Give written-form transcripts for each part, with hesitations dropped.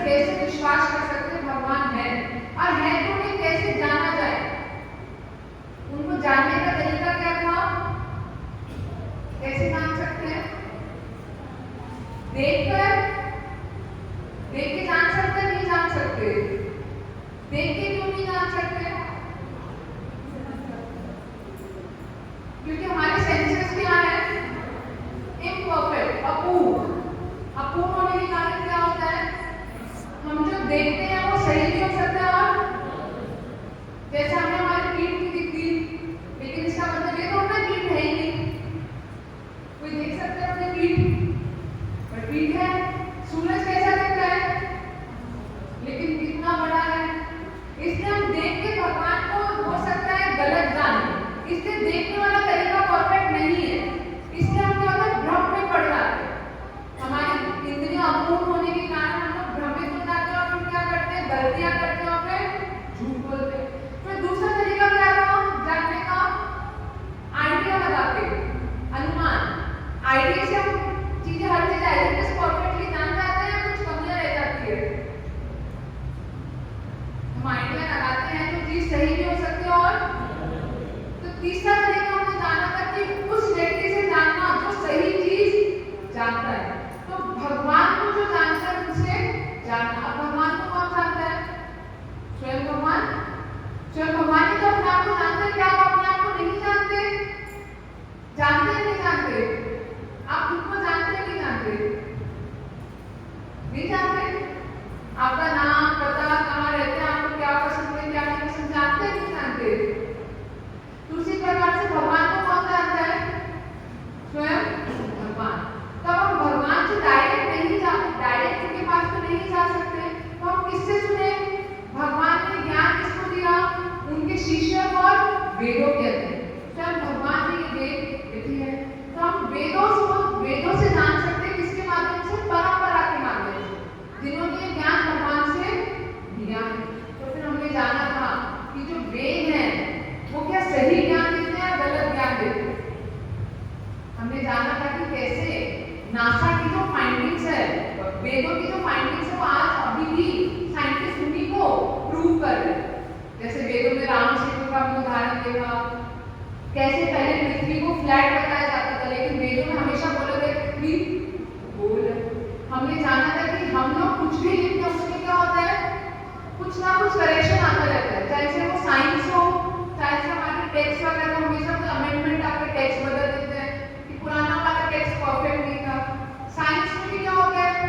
कैसे विश्वास कर सकते हैं हम देखते हैं वो सही भी हो सकता है और जैसे हमें हमारी पीठ की दिखती, लेकिन इसका मतलब ये तो अपना पीठ है ही नहीं। कोई देख सकता है अपनी पीठ, पर पीठ है। सूरज कैसा दिखता है, लेकिन कितना बड़ा है। इसलिए हम देख के भगवान को हो सकता है गलत जाने, इसलिए देखने वाला तरीका परफेक्ट नहीं है। इसलिए हम क्या होता है भ्रम में पड़ जाते हैं। हमारी इंद्रियां अपूर्ण होने के कारण हम लोग भ्रमित हो जाते हैं और फिर क्या करते हैं, गलतियां करते हैं और फिर झूठ बोलते हैं। फिर दूसरा तरीका क्या था जानने का, आइडिया लगाते, अनुमान। आइडिया से हम चीजें हर चीज एज परफेक्टली जान जाते हैं, कुछ कमियां रह जाती है। हम आइडिया लगाते हैं तो चीज सही भी हो सकती है। और तो तीसरा तरीका हमने जाना था कि उस व्यक्ति से जानना जो सही चीज जानता है। तो भगवान को जो जानता है उनसे जानना। अब भगवान को कौन जानता है, स्वयं भगवान। स्वयं भगवान ही तो अपने आप को जानते हैं। क्या आप अपने आप को नहीं जानते, जानते हैं नहीं जानते, आप खुद को जानते हैं नहीं जानते, नहीं जानते। आपका नाम पता, कहाँ रहते हैं, आपको क्या पसंद है क्या नहीं पसंद, जानते हैं नहीं जानते। दूसरी प्रकार से भगवान को कौन जानता है, स्वयं भगवान। तो हम भगवान से डायरेक्ट नहीं जा, डायरेक्ट उनके पास तो नहीं जा सकते, तो हम किससे सुने। भगवान ने ज्ञान किसको दिया, उनके शिष्यों और वेदों के अंदर। स्वयं भगवान ने ये वेद लिखी है, तो हम वेदों से जान सकते हैं। किसके माध्यम से, परंपरा के माध्यम से, जिन्होंने ये ज्ञान भगवान से लिया है। तो फिर हमने जाना था कि जो वेद है वो क्या सही ज्ञान देते हैं या गलत ज्ञान देते हैं। हमने जाना था कि कैसे नासा की जो फाइंडिंग्स है, वेदों की जो फाइंडिंग्स है वो आज अभी भी साइंटिस्ट उन्हीं को प्रूव कर रहे हैं। जैसे वेदों में राम सेतु का भी उदाहरण देखा, कैसे पहले पृथ्वी को फ्लैट बताया जाता था, लेकिन वेदों में हमेशा बोला गया पृथ्वी गोल है। हमने जाना था कि हम लोग कुछ भी लिखते हैं उसमें क्या होता है, कुछ ना कुछ करेक्शन आता रहता है। चाहे से वो साइंस हो, चाहे से हमारे टेक्स्ट वगैरह, हमेशा कोई अमेंडमेंट आपके टेक्स्ट बदल देते हैं कि पुराना वाला टेक्स्ट परफेक्ट नहीं था। साइंस में भी क्या हो गया है,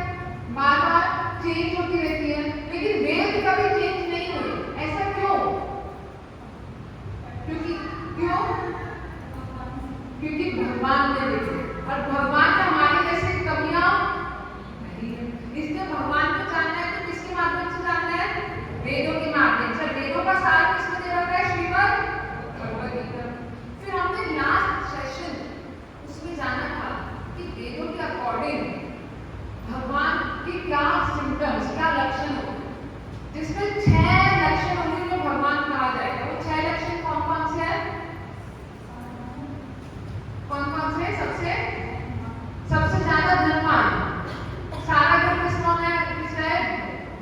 बार बार चेंज होती रहती है, लेकिन वेद कभी चेंज नहीं हुई। ऐसा क्यों, क्योंकि भगवान ने लिखे और भगवान में हमारे जैसे कमियां नहीं है। इसलिए भगवान को जानना है तो किसके माध्यम से जानना है, वेदों के माध्यम से। वेदों का सार किसमें दे रखा है, श्रीमद् भगवद गीता। फिर हमने लास्ट सेशन उसमें जाना था कि वेदों के अकॉर्डिंग भगवान के क्या सिम्टम्स, क्या लक्षण होते हैं, जिसमें 6 लक्षण होंगे जो भगवान कहा जाएगा। वो 6 लक्षण कौन कौन से हैं, कौन कौन से। सबसे ज्यादा धनवान, सारा धन किसका है,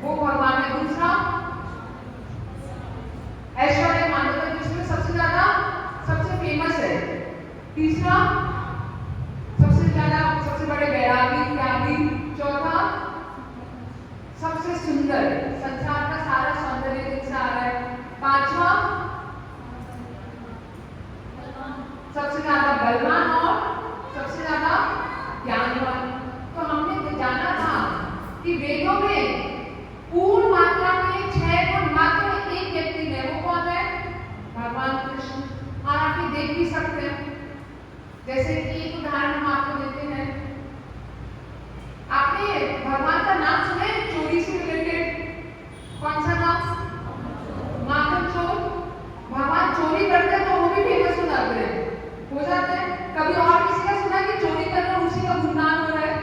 वो भगवान है। दूसरा ऐश्वर्य मानवता, जिसमें सबसे ज्यादा, सबसे फेमस है। तीसरा सबसे ज्यादा, सबसे बड़े वैरागी त्यागी। चौथा सबसे सुंदर, संसार का सारा सौंदर्य जिनसे आ रहा है। पांचवा सबसे ज्यादा बलवान और सबसे ज्यादा ज्ञानवान। तो हमने जाना था कि वेदों में पूर्ण मात्रा में 6 गुण मात्र एक व्यक्ति में, वो कौन है, भगवान कृष्ण। और आप ये देख भी सकते हैं, जैसे कि एक उदाहरण हम आपको देते हैं। आपने भगवान का नाम सुना है चोरी से रिलेटेड, कौन सा नाम, माखन चोर। भगवान चोरी करते हैं तो वो भी फेमस हो जाते हैं, कभी और किसी का सुना कि चोरी कर रहे हैं उसी का गुणगान हो रहा है,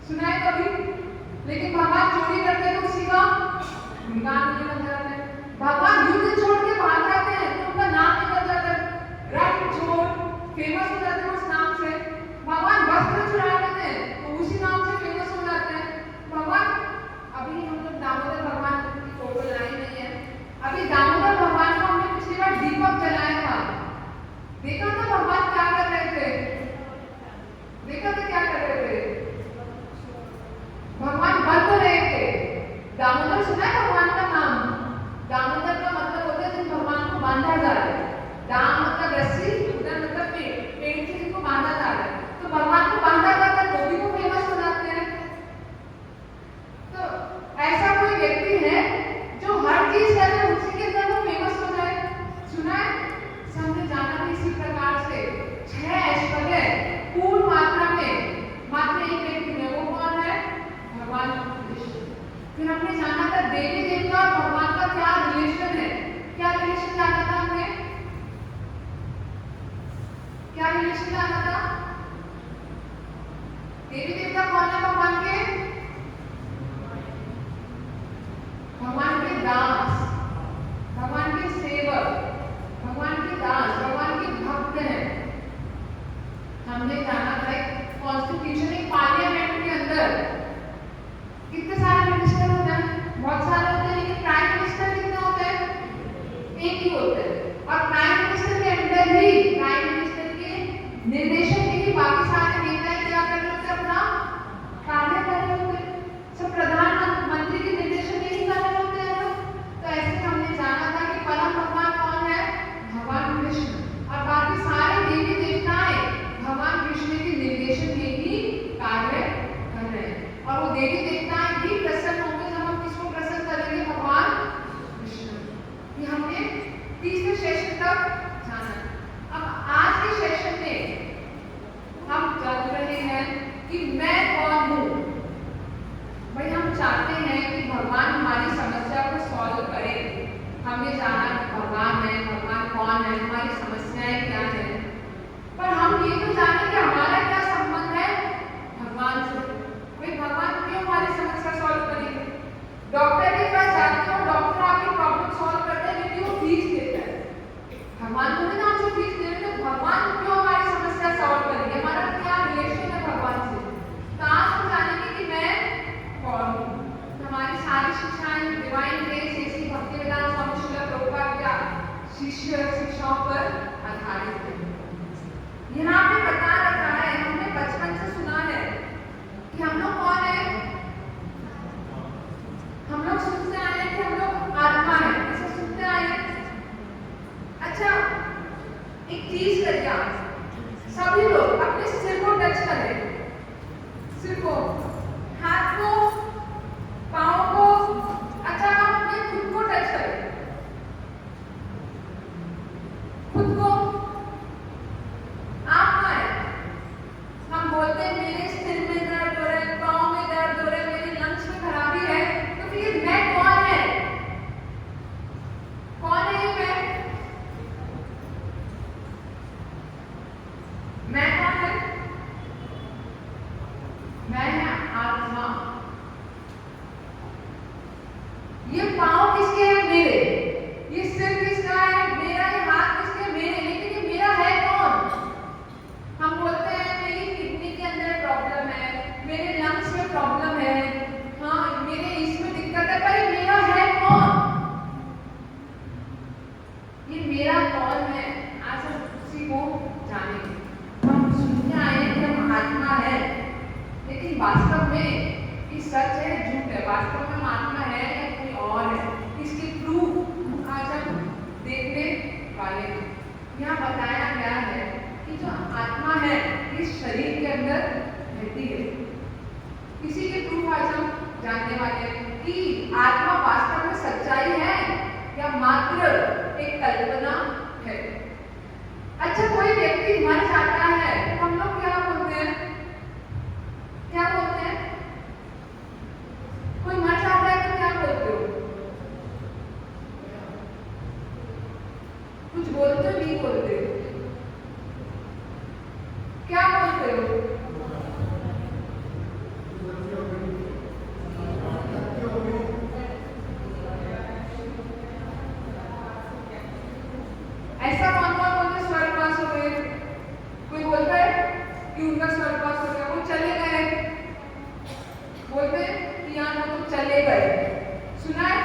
सुना है कभी। लेकिन भगवान चोरी करते हैं तो उसी का गुणगान होने लग जाता है। भगवान युद्ध छोड़ के भाग जाते हैं तो उनका नाम निकल जाता है, रण छोड़, फेमस हो जाते हैं उस नाम से। भगवान वस्त्र चुरा लेते हैं तो उसी नाम से फेमस हो जाते हैं। भगवान, अभी हम लोग दामोदर भगवान की फोटो लाई नहीं है, अभी दामोदर भगवान को हमने पिछली बार दीपक जलाया था, देखा था भगवान क्या कर रहे थे, देखा था क्या कर रहे थे, भगवान बंध रहे थे। दामोदर सुना है भगवान का नाम, दामोदर का मतलब होता है जिन भगवान को बांधा जा रहा है। दाम मतलब रस्सी, उधर मतलब पेड़ से जिनको बांधा जा रहा है, तो भगवान को बांधा जाता है तो भी वो फेमस हो जाते हैं। तो ऐसा कोई अच्छा, देवी देवता और भगवान का क्या रिलेशन है? क्या रिलेशन जाना था हमने? क्या रिलेशन जाना था? देवी देवता कौन है भगवान के? भगवान के दास, भगवान के सेवक, भगवान के दास, भगवान के भक्त हैं। हमने जाना था कॉन्स्टिट्यूशन, एक पार्लियामेंट के अंदर कितने सारे मिनिस्टर होते हैं? बहुत सारे होते हैं, लेकिन प्राइम मिनिस्टर कितने होते हैं? एक ही होते हैं। और प्राइम मिनिस्टर के अंदर ही, प्राइम मिनिस्टर के निर्देशन में ही बाकी सारे नेता क्या कर रहे होते हैं? अपना कार्य कर रहे होते हैं। सब प्रधानमंत्री के निर्देशन में ही कर रहे होते हैं लोग। तो ऐसे हमने जाना था कि परम भगवान कौन है? भगवान कृष्ण। और बाकी सारे देवी देवताएं भगवान कृष्ण के निर्देशन में ही कार्य कर रहे हैं। और वो देवी देवताएं भी प्रसन्न होंगे जब हम किसको प्रसन्न करेंगे? भगवान कृष्ण। ये हमने तीसरे सेशन तक जाना। अब आज के सेशन में हम जान रहे हैं कि मैं कौन हूँ। भाई हम चाहते हैं कि भगवान हमारी समस्या को सॉल्व करे। हमें जाना कि भगवान है, भगवान कौन है, हमारी समस्याएं क्या है। पर हम ये तो जाने कि हमारा क्या संबंध है भगवान से। भाई भगवान क्यों हमारी समस्या सॉल्व करेंगे? डॉक्टर के पास जाते हो, डॉक्टर आपकी प्रॉब्लम सॉल्व करते हैं क्योंकि वो फीस देता है। भगवान को भी ना हमसे फीस दे रहे, तो भगवान क्यों हमारी समस्या सॉल्व करेंगे? हमारा क्या रिलेशन है भगवान से? तो आज हम जानेंगे कि मैं कौन हूँ। हमारी सारी शिक्षाएं डिवाइन ग्रेस ऐसी भक्तिवेदांत स्वामी श्रील प्रभुपाद क्या शिष्य शिक्षाओं पर आधारित है। यहाँ पे बता रखा है, हमने बचपन से सुना है कि हम लोग कौन है? हम लोग सुनते आए हैं कि हम लोग आत्मा है, इसे सुनते आए हैं। अच्छा, एक चीज करिए आप सभी लोग अपने सिर को टच करें, सिर को, हाथ को, पाँव को। अच्छा, आप अपने खुद को टच करें, खुद को। आप क्या है? हम बोलते हैं मेरे सिर में दर्द हो रहा है, पाँव में दर्द हो रहा है, मेरे लंग्स में खराबी है। तो फिर मैं कौन है? कौन है ये मैं? मैं कौन है? मैं है आत्मा। ये पाँव किसके हैं? मेरे। ये सिर किसका है? मेरा। ये हाथ किसके हैं? मेरे। लेकिन ये मेरा है कौन? हम बोलते हैं मेरी किडनी के अंदर प्रॉब्लम है, मेरे लंग्स में प्रॉब्लम है, हाँ मेरे इसमें दिक्कत है, पर ये मेरा है कौन? ये मेरा कौन है? आज हम उसी को जानेंगे। हम सुनने आए हैं कि हम आत्मा है, लेकिन वास्तव में ये सच है झूठ है? वास्तव में हम आत्मा है या कोई और है? इसकी प्रूफ आज हम देखने वाले हैं। यहाँ बताया गया है कि जो आत्मा है इस शरीर के अंदर रहती है। इसी के प्रूफ आज हम जानने वाले हैं कि आत्मा वास्तव में सच्चाई है या मात्र एक कल्पना है। अच्छा, कोई व्यक्ति मर जाता है तो हम लोग क्या बोलते हैं? क्या बोलते हैं? कोई मर जाता है तो क्या बोलते हो? कुछ बोलते हो? नहीं बोलते? क्या बोलते हो? ऐसा कौन कौन बोलते स्वर्गवास हो गए? कोई बोलता है कि उनका स्वर्गवास हो गया, वो चले गए। बोलते कि यहाँ वो तो चले गए, सुना है?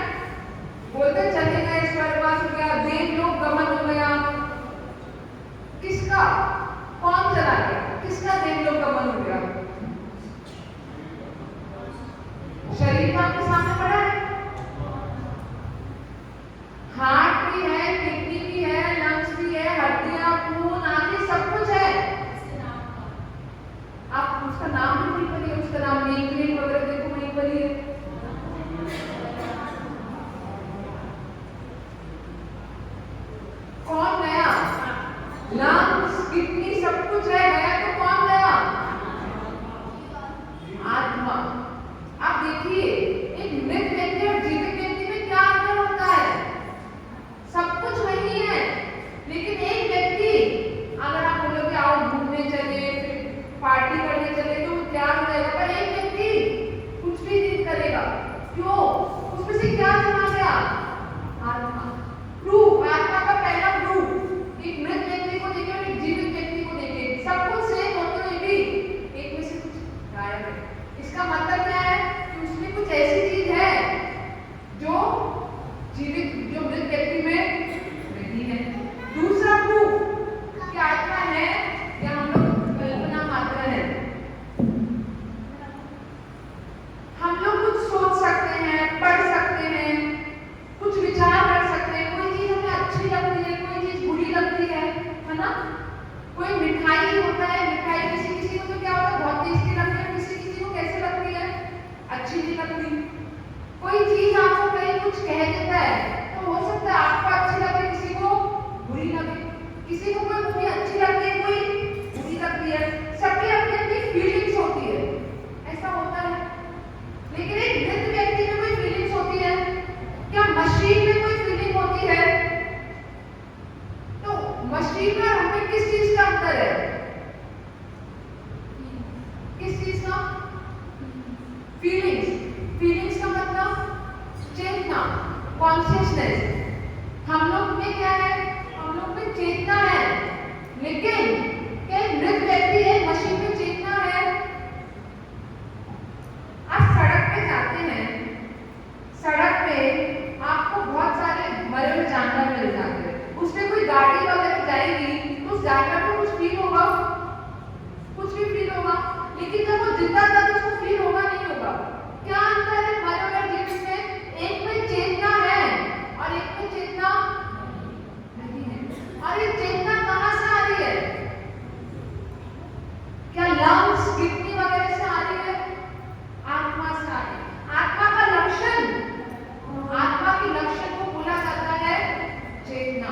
बोलते चले गए, स्वर्गवास हो गया, देवलोक गमन हो गया। किसका? कौन चला गया? किसका देवलोक गमन हो गया? शरीर का आपके सामने पड़ा है, हार्ट भी है, किडनी भी है, लंग्स भी है, हड्डियां, खून, आंखें, सब कुछ है। आप उसका नाम भी नहीं पढ़िए, उसका नाम नेम प्लेट वगैरह देखो नहीं पढ़िए। कौन गया? Lungs, kidney, consciousness. हम लोग में क्या है, हम लोग में चेतना है, लेकिन क्या मृत व्यक्ति है, मशीन में चेतना है? आप सड़क पे जाते हैं, सड़क पे आपको बहुत सारे मरे हुए जानवर मिल जाते हैं, उसमें कोई गाड़ी वगैरह जाएगी तो उस जानवर को कुछ फील होगा? कुछ भी फील होगा, लेकिन जब वो जिंदा था तो उसको फील होगा नहीं होगा? क्या अंतर है मरे हुए जीवन में? एक में चेतना है और एक में चेतना नहीं है। और ये चेतना कहाँ से आ रही है? क्या लंग्स, किडनी वगैरह से आ रही है? आत्मा से आ रही है। आत्मा का लक्षण, आत्मा के लक्षण को बोला जाता है चेतना,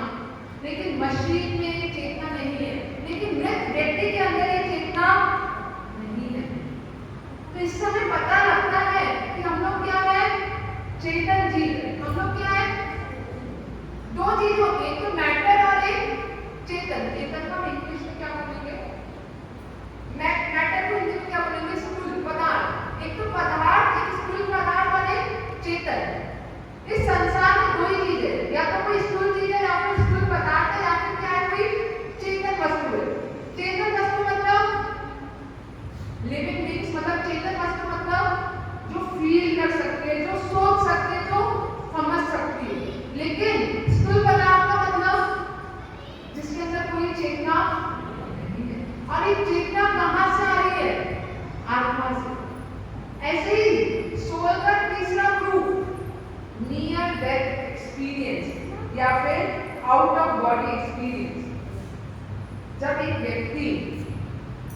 लेकिन मशीन में चेतना नहीं है, लेकिन मृत व्यक्ति के अंदर ये चेतना नहीं है। तो इससे हमें पता लगता है कि हम लोग क्या है, चेतन जीव। हम लोग क्या है, दो चीज होती है, एक तो मैटर और एक चेतन। चेतन का इंग्लिश में क्या बोलेंगे? मैटर को हिंदी में क्या बोलेंगे? स्थूल पदार्थ। एक तो पदार्थ, एक स्थूल पदार्थ और एक चेतन। इस संसार में दो ही चीज है, या तो कोई स्थूल चीज है या फिर स्थूल पदार्थ है, या फिर क्या है, कोई चेतन वस्तु है। चेतन वस्तु मतलब लिविंग बीइंग्स, मतलब चेतन वस्तु मतलब जो फील कर सकते हैं, जो सोच सकते हैं, जो समझ सकती है। लेकिन स्थूल पदार्थ का मतलब जिसके अंदर कोई चेतना नहीं है। और ये चेतना कहाँ से आ रही है? आत्मा से। ऐसे ही सोल का तीसरा ग्रुप नियर डेथ एक्सपीरियंस या फिर आउट ऑफ बॉडी एक्सपीरियंस। जब एक व्यक्ति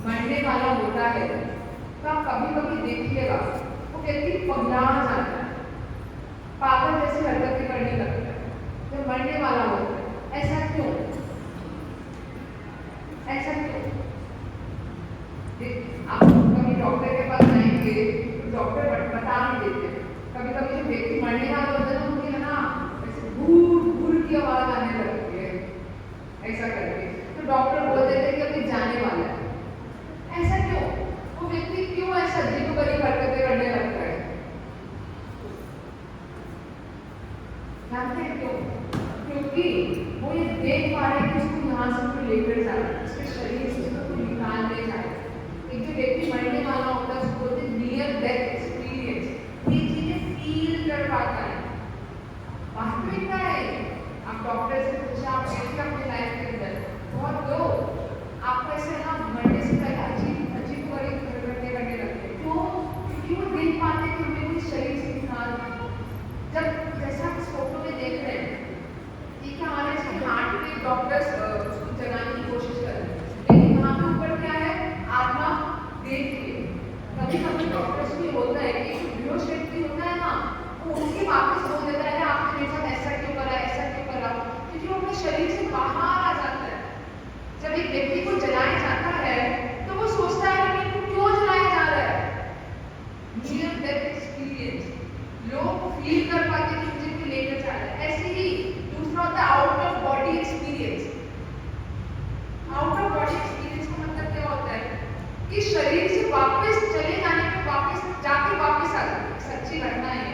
मरने वाला होता है तो आप कभी कभी देखिएगा वो व्यक्ति पगला जाता है, पागल जैसी हरकतें करने लगता है जब मरने वाला होता है। ऐसा क्यों? ऐसा क्यों? आप कभी डॉक्टर के पास जाएंगे तो डॉक्टर बता नहीं देते। कभी कभी जो व्यक्ति मरने वाला होता है उनकी है ना ऐसे घूर घूर की आवाज आने लगती है, ऐसा करके तो डॉक्टर बोल देते हैं कि अभी जाने वाला है। ऐसा क्यों? वो व्यक्ति क्यों ऐसा अजीब गरीब हरकतें करने लगता है? जानते हैं क्यों? क्योंकि वो ये देख पा रहे हैं कि उसको यहाँ से कोई लेकर जा रहा है, उसके शरीर से उसको निकाल ले जा रहा है। एक जो व्यक्ति मरने वाला होता है उसको बोलते हैं नियर डेथ एक्सपीरियंस। ये चीजें फील कर पाता है। वास्तविकता है। आप डॉक्टर से पूछा, आप देखिए अपनी लाइफ के अंदर बहुत लोग आपको ऐसे ना मरने से पहले अजीब अजीब घटने करने लगते हैं। क्यों? क्योंकि वो देख पाते हैं कि हमें कोई शरीर से निकाल, जब जैसा आप इस फोटो में देख रहे हैं कि क्या हमारे इसके हार्ट में डॉक्टर्स उसको जगाने की कोशिश कर रहे हैं, लेकिन वहाँ पे ऊपर क्या है, आत्मा देख रही है। कभी कभी डॉक्टर्स भी होता है कि जो बेहोश व्यक्ति होता है ना, वो उनके वापस बोल देता है आपने मेरे साथ ऐसा क्यों करा, ऐसा क्यों करा, क्योंकि वो अपने शरीर से बाहर आ जाता है। जब एक व्यक्ति को जलाया जाता है तो वो सोचता है कि इनको क्यों जलाया जा रहा है। नियर डेथ एक्सपीरियंस लोग फील कर पाते हैं कि मुझे कोई लेकर जा रहा है। ऐसे ही दूसरा होता है out of body experience. Out of body experience का मतलब क्या होता है कि शरीर से वापस चले जाने पे वापस जाके वापस आ जाते। सच्ची घटना है।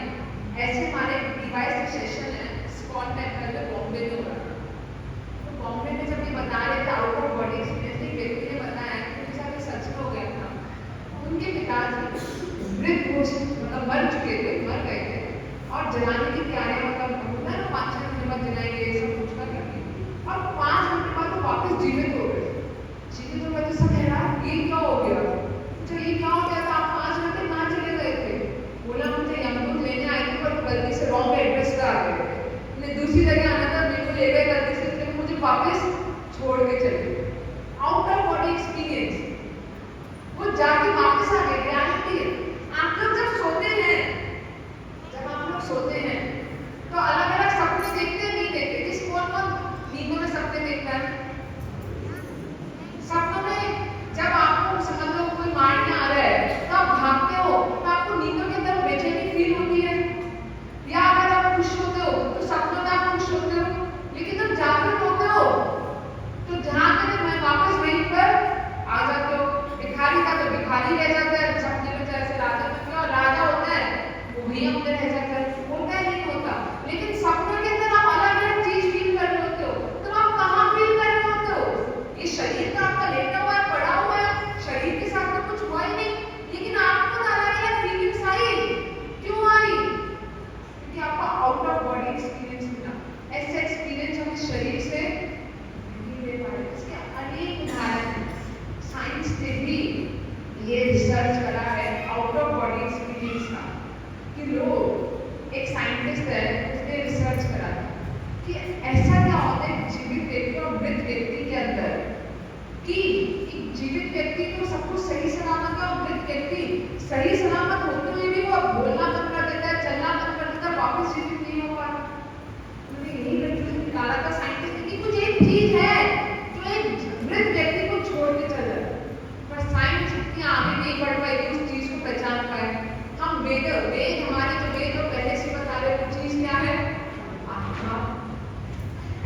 ऐसे हमारे डिवाइस सेशन है स्कॉन टाइम पहले बॉम्बे में हुआ। तो बॉम्बे में जब ये बता रहे थे आउट ऑफ बॉडी एक्सपीरियंस, एक व्यक्ति ने बताया कि उनके साथ सच में हो गया था। उनके पिताजी मृत घोषित मतलब मर चुके थे, मर गए थे और जलाने की तैयारी मतलब होता है ना 5-6 घंटे बाद जलाएंगे सब कुछ कर करके, और 5 घंटे बाद वो वापस जीवित हो गए। जीवित हो गए तो सब हैरान ये क्या हो गया, तो ये क्या हो गया था, आप 5 घंटे कहाँ चले गए थे? बोला मुझे यमदूत लेने आई थी पर गलती से रॉन्ग एड्रेस पे आ गए, मैं दूसरी जगह आना था, मेरे को ले गए गलती से, इसलिए मुझे वापस छोड़ के चले। आउट ऑफ बॉडी एक्सपीरियंस, वो जाके वापस आ गए। रियलिटी है। आप लोग जब सोते हैं, जब आप लोग सोते हैं तो अलग अलग सपने देखते हैं, नहीं देखते? जिस कौन नींदों में सपने देखता है? सपनों में जब आपको समझ लो कोई मारने आ रहा है तो आप भागते हो, तो आपको नींदों के अंदर बेचैनी फील होती है। या अगर आप खुश होते हो तो सपनों में आप खुश होते हो, लेकिन जब जागृत होते हो तो जहाँ तक मैं वापस वहीं पर आ जाते हो। भिखारी था तो भिखारी रह जाता है सपने में, जैसे राजा में राजा होता है वो भी अपने रह जाता है। होता है नहीं एक्सपीरियंस मिला, ऐसा एक्सपीरियंस हमें शरीर से नहीं ले पाए। इसके अनेक उदाहरण हैं। साइंस ने भी ये रिसर्च करा है आउट ऑफ बॉडी एक्सपीरियंस का, कि लोग, एक साइंटिस्ट है उसने रिसर्च करा कि ऐसा क्या होता है जीवित व्यक्ति और मृत व्यक्ति के अंदर, कि जीवित व्यक्ति को सब कुछ सही सलामत है और मृत व्यक्ति सही सलामत होते हुए भी वो बोलना बंद कर देता है, चलना बंद कर देता है, वापस जीवित नहीं हो पाता। उन्होंने यही कंक्लूजन निकाला था साइंटिस्ट ने कि कुछ एक चीज है जो एक मृत व्यक्ति को छोड़ के चल जाता है, पर साइंस इतनी आगे नहीं बढ़ पाई कि उस चीज को पहचान पाए। हम वेद हमारे जो वेद तो पहले से बता रहे वो चीज क्या है, आत्मा।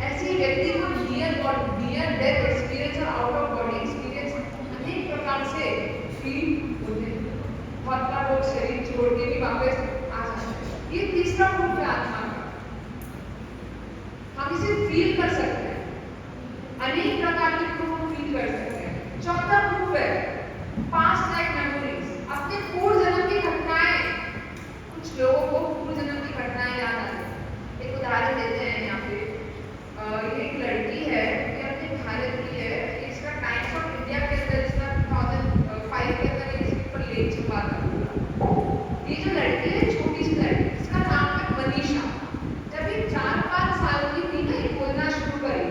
ऐसे व्यक्ति को नियर डेथ एक्सपीरियंस और आउट ऑफ बॉडी एक्सपीरियंस अनेक प्रकार से फील होते हैं। बहुत बार लोग शरीर छोड़ के भी वापस आ जाते हैं। ये तीसरा रूप है आत्मा का, हम इसे फील कर सकते हैं, अनेक प्रकार के रूप हम फील कर सकते हैं। चौथा रूप है पास्ट लाइफ मेमोरीज, अपने पूर्व जन्म की घटनाएं। कुछ लोगों को पूर्व जन्म की घटनाएं याद आती है। एक उदाहरण देते हैं यहाँ पे, एक लड़की है, ये अपने भारत की है, इसका टाइम्स ऑफ इंडिया के अंदर इसका 2005 के अंदर इसके ऊपर लेख छपा था। ये जो लड़की है छोटी सी लड़की, इसका नाम है मनीषा। जब ये 4-5 साल की थी ना, ये बोलना शुरू करी,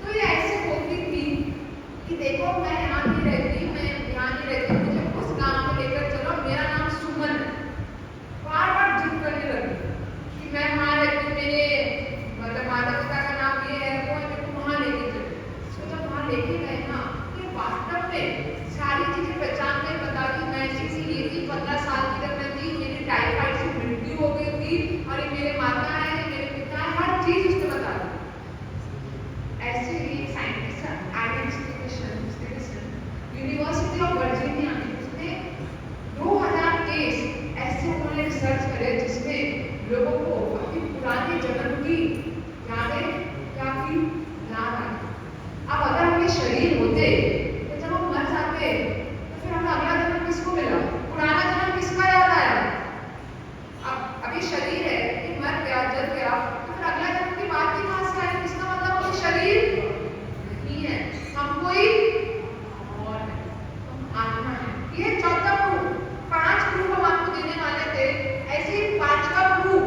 तो ये ऐसे बोलती थी कि देखो मैं यहाँ नहीं रहती, मैं यहाँ नहीं रहती, मुझे उस गाँव में लेकर चलो, मेरा नाम सुमन है। बार बार जिद करने लगी कि मैं वहाँ रहती हूँ, मेरे मतलब माता पिता का नाम ये है, वो मेरे को वहाँ लेके चले। तो जब वहाँ लेके गए ना, तो वास्तव में सारी चीजें पहचान के बता दी, मैं ऐसी सी ये थी, 15 साल की जब मैं थी, मेरी टाइफाइड से मृत्यु हो गई थी, और ये मेरे माता है, ये मेरे पिता है, हर चीज उसने बता दी। ऐसे ही एक scientist Adam Stephenson, university of Virginia में, उसने 2000 केस ऐसे उन्होंने रिसर्च करे जिसमें लोगों को अपनी पुराने जन्म की यादें काफी याद आई। अब अगर हम ये शरीर होते तो जब हम मर जाते तो फिर हमें अगला जन्म किसको मिला, पुराना जन्म किसका याद आया। अब ये शरीर है, ये मर गया, जल गया, तो फिर अगला जन्म की बात ही कहाँ से आई। इसका मतलब ये शरीर नहीं है, हम कोई और है, हम आत्मा है। ये चौथा प्रूफ, 5 प्रूफ हम आपको देने वाले थे। ऐसे ही 5वां प्रूफ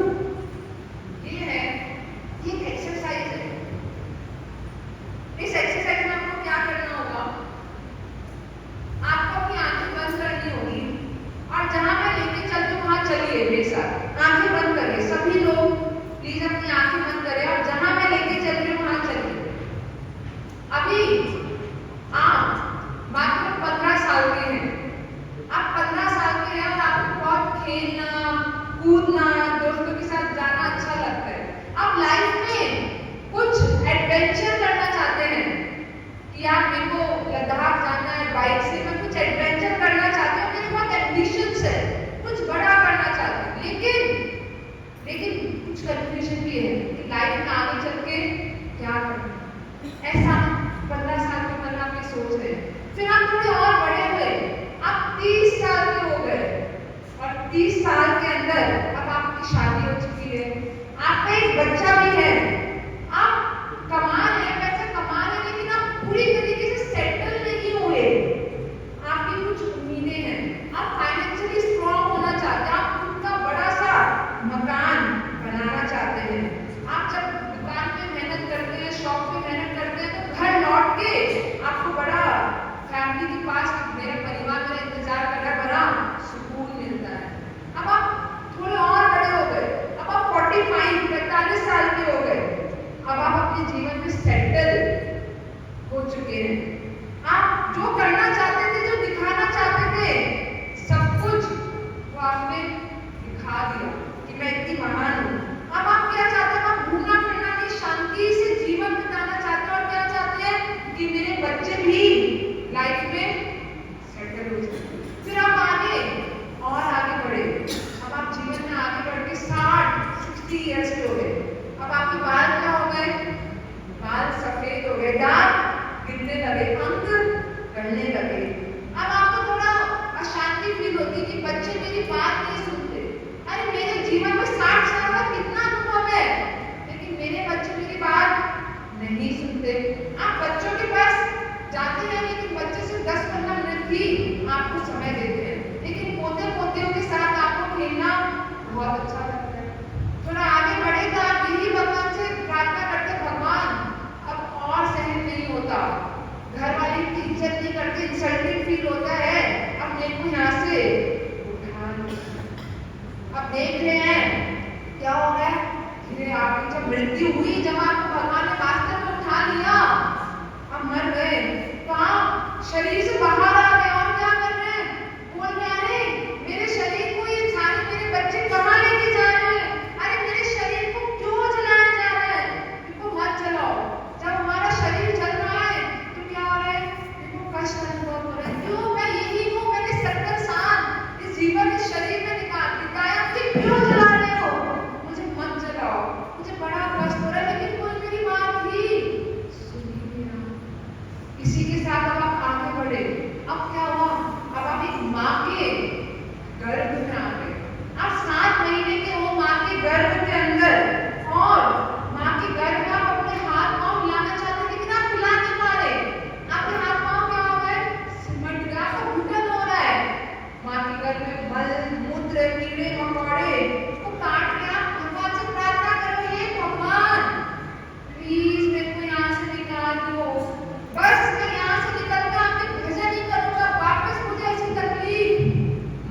ये है, ये एक एक्सरसाइज है। इस एक्सरसाइज में आपको क्या करना होगा, आपको अपनी आंखें बंद करनी होगी, और जहां मैं लेके चलती हूँ वहां चलिए मेरे साथ। आंखें बंद करिए, सभी लोग प्लीज अपनी आंखें बंद करें, और जहां मैं लेके चल रही हूँ वहां चलिए। अभी आप मात्र 15 साल के हैं, आप 15 साल के हैं और आपको बहुत खेलना कूदना, दोस्तों के साथ जाना अच्छा लगता है। आप लाइफ में कुछ एडवेंचर करना चाहते हैं कि आप, मेरे को लद्दाख जाना है बाइक से, मैं कुछ एडवेंचर करना चाहती हूँ, मेरे बहुत एम्बिशंस है, कुछ बड़ा करना चाहती हूँ, लेकिन कुछ कंफ्यूजन भी है कि लाइफ में आगे चल के क्या करना। ऐसा 15 साल के मन आप ये सोच रहे हैं। फिर आप थोड़े और बड़े हुए, आप 30 साल के हो गए, और 30 साल के अंदर अब आपकी शादी हो चुकी है, आपका एक बच्चा भी है, आप कमा रहे हैं, पैसा कमा रहे हैं, लेकिन आप पूरी तरीके से सेटल नहीं हुए। आपकी कुछ उम्मीदें हैं, आप फाइनेंशियली स्ट्रॉन्ग होना चाहते हैं, आप खुद का बड़ा सा मकान बनाना चाहते हैं। आप जब दुकान पे मेहनत करते हैं, शॉप पे मेहनत करते हैं, तो घर लौट के आपको बड़ा फैमिली के पास, मेरा परिवार मेरा इंतजार कर रहा है, बड़ा सुकून मिलता है। अब आप थोड़े और बड़े हो गए, अब आप 45 साल के हो गए, अब आप अपने जीवन में सेटल हो चुके हैं। आप जो करना चाहते थे, जो दिखाना चाहते थे, सब कुछ वो आपने दिखा दिया कि मैं इतनी महान हूँ। अब आप क्या चाहते हैं, आप घूमना फिरना नहीं, शांति से जीवन बिताना चाहते हैं, और क्या चाहते हैं कि मेरे बच्चे भी लाइफ में सेटल हो जाए। फिर आप आगे और आगे बढ़े, अब आप जीवन में आगे बढ़ के 60 ईयर्स के हो गए। अब आपके बाल क्या हो गए, बाल सफेद हो गए, दांत गिरने लगे, जब मृत्यु हुई, जब आपको भगवान ने वास्तव में उठा लिया, आप मर गए, तो आप शरीर से बाहर आ गए और क्या कर रहे हैं? बोल रहे हैं मेरे शरीर को ये सारे मेरे बच्चे कहाँ लेके जा रहे हैं? अरे मेरे शरीर को क्यों जलाया जा रहा है? इनको मत जलाओ। जब हमारा शरीर जल रहा है तो क्या हो रहा है? इनको कष्ट अनुभव हो रहा है। क्यों? मैं यही हूँ, मैंने 70 साल इस जीवन इस शरीर में बिताया, क्यों जला रहे हो? मुझे मत जलाओ, मुझे बड़ा कष्ट हो रहा है। लेकिन कोई मेरी बात ही सुनी नहीं रहा। इसी के साथ अब आप आगे बढ़े। अब क्या हुआ? अब आप एक माँ के गर्भ में आ गए। आप 7 महीने के हो माँ के गर्भ के अंदर, और माँ के गर्भ में आप अपने हाथ पाँव हिलाना चाहते, लेकिन आप हिला नहीं पा रहे। आपके हाथ पाँव क्या हो गए? सिमट गए, आपका घुटन हो रहा है। माँ के गर्भ में मल मूत्र कीड़े मकोड़े को काट के आप भगवान से प्रार्थना करो, हे भगवान प्लीज मेरे को यहाँ से निकाल दो, बस मैं यहाँ से निकल के आपके भजन ही करूंगा, वापस मुझे ऐसी तकलीफ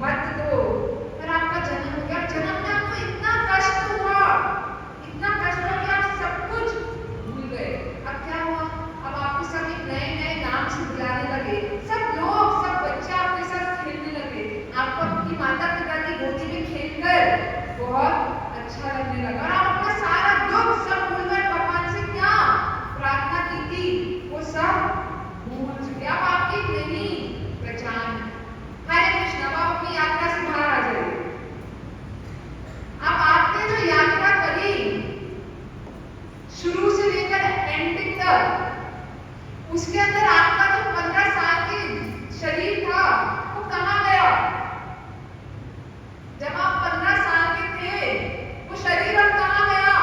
मत दो। पर आपका जन्म हो गया। जन्म में आपको इतना कष्ट हुआ, इतना कष्ट हुआ कि आप सब कुछ भूल गए। अब क्या हुआ? अब आपको सब एक नए नए नाम से बुलाने लगे। सब लोग, सब बच्चे आपके साथ खेलने लगे। आपको अपनी माता पिता की गोदी में खेलकर बहुत अच्छा लगने लगा, और आप अपना सारा दुख सब भूलकर भगवान से क्या प्रार्थना की थी वो सब भूल चुके। अब आपकी नई पहचान। हरे कृष्ण। अब आप अपनी यात्रा से बाहर आ जाइए। अब आपने जो यात्रा करी शुरू से लेकर एंडिंग तक, उसके अंदर आपका जो 15 साल के शरीर था वो कहाँ गया? जब आप 15 साल के थे वो शरीर अब कहाँ गया?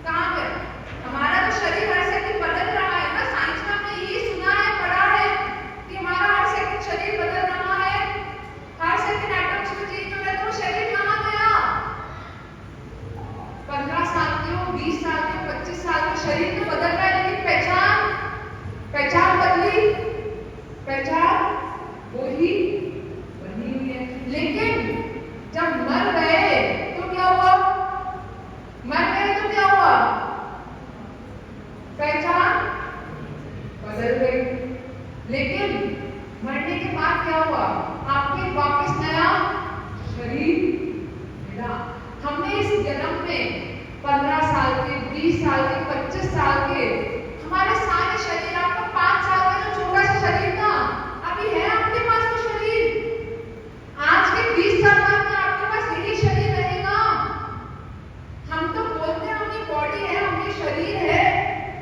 कहाँ गया? हमारा तो शरीर हर सेकंड बदल रहा है ना। साइंस में हमने यही सुना है, पढ़ा है कि हमारा हर सेकंड शरीर बदल रहा है, हर सेकंड एटम्स में चेंज हो रहा है। तो शरीर कहाँ गया? 15 साल के हो, 20 साल के हो, 25 साल के, शरीर तो बदल रहा है, लेकिन पहचान बदली? पहचान वही बनी हुई है। लेकिन जब मर गए तो क्या हुआ? मर गए तो क्या हुआ? पहचान बदल गई। लेकिन मरने के बाद क्या हुआ? आपके वापस नया शरीर मिला। हमने इस जन्म में 15 साल के, 20 साल के, 25 साल के, हमारे सारे शरीर, आपका 5 साल का जो छोटा सा शरीर था, अभी है आपके पास वो शरीर। आज के 20 साल बाद में आपके पास यही शरीर रहेगा। हम तो बोलते हैं अपनी बॉडी है, अपनी शरीर है,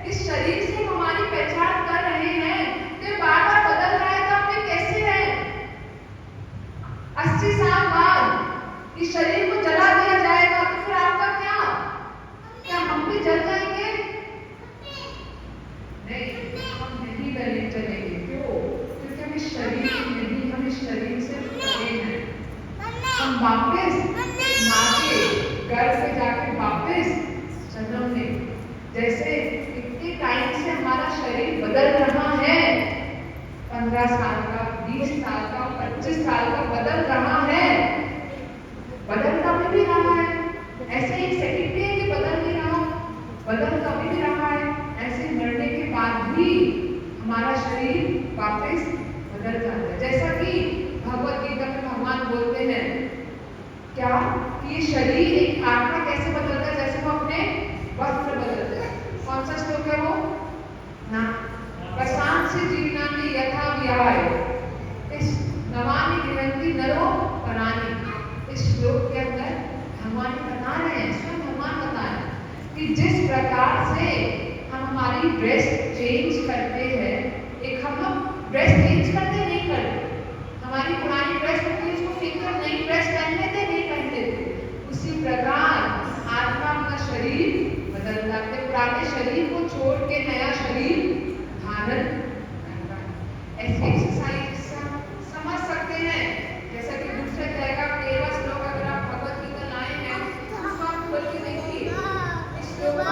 इस शरीर से हमारी पहचान कर रहे हैं, तो बार बार बदल रहा है, तो आपने कैसे है? 80 साल बाद इस शरीर को जला दिया जाएगा, तो फिर आपका क्या हम भी जल जाएंगे? नहीं, हम नहीं जलेंगे। क्यों? क्योंकि हम इस शरीर नहीं, हम इस शरीर से बने हैं। हम वापस माँ के गर्भ से जाकर वापस जन्म लें। जैसे इतने टाइम से हमारा शरीर बदल रहा है, 15 साल का, 20 साल का, 25 साल का बदल रहा है, बदल कभी भी रहा है। ऐसे एक सेकंड में कि बदल नहीं रहा, बदल कभी भी रहा है। ऐसे मरने के बाद भी हमारा शरीर वापस बदल जाता है। जैसा कि भगवत गीता में भगवान बोलते हैं क्या कि ये शरीर एक आत्मा कैसे बदलता है? जैसे वो अपने वस्त्र बदलते हैं। कौन सा श्लोक है वो? ना प्रशांत जीवनानि यथा व्याय इस नवानि गिरंती नरो परानी। इस श्लोक के अंदर भगवान बता रहे हैं, स्वयं भगवान बता रहे हैं कि जिस प्रकार से हम हमारी ड्रेस चेंज करते हैं, एक हम लोग ड्रेस चेंज करते नहीं करते, हमारी पुरानी ड्रेस होती है उसको फेंक कर नई ड्रेस पहन लेते नहीं पहनते थे, उसी प्रकार आत्मा का शरीर बदलता है। पुराने शरीर को छोड़ के नया शरीर धारण करता है। ऐसी एक्सरसाइज समझ सकते हैं। जैसा कि दूसरे तरह का 13 श्लोक अगर आप भगवत गीता लाए हैं उसको आप खोल के देखिए। इस श्लोक को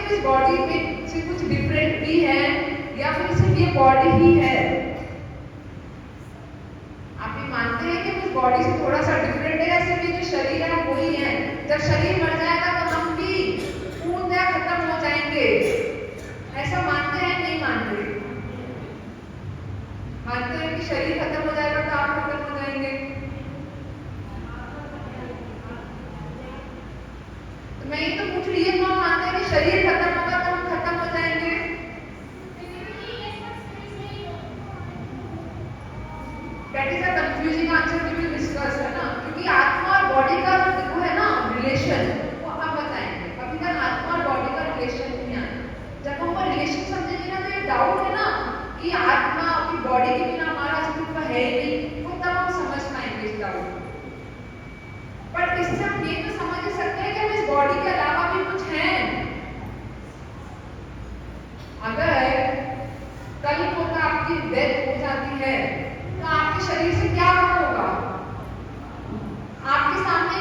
कि इस बॉडी में से कुछ डिफरेंट भी है या फिर सिर्फ ये बॉडी ही है? आप ये मानते हैं कि इस बॉडी से थोड़ा सा डिफरेंट है या सिर्फ ये जो शरीर है वही है? जब शरीर मर जाएगा तो हम भी पूर्णतः खत्म हो जाएंगे, ऐसा मानते हैं नहीं मानते? मानते हैं कि शरीर खत्म हो जाएगा तो आप खत्म हो जाएंगे। तो मैं ये तो पूछ रही है, कौन मानते हैं कि शरीर खत्म होगा तो हम खत्म हो जाएंगे? That is a confusing answer we will discuss, है ना? क्योंकि आत्मा और बॉडी का वो है ना रिलेशन, वो आप बताएंगे। अभी तक आत्मा और बॉडी का रिलेशन नहीं आया। जब हम वो रिलेशन समझेंगे ना, तो ये डाउट है ना कि आत्मा की बॉडी के बिना हमारा अस्तित्व है ही नहीं, वो तब हम समझ पाएंगे इस डाउट। पर इससे हम ये तो समझ ही सकते हैं कि हम इस बॉडी के अलावा भी कुछ हैं। अगर कल को आपकी डेथ हो जाती है तो आपके शरीर से क्या होगा? आपके सामने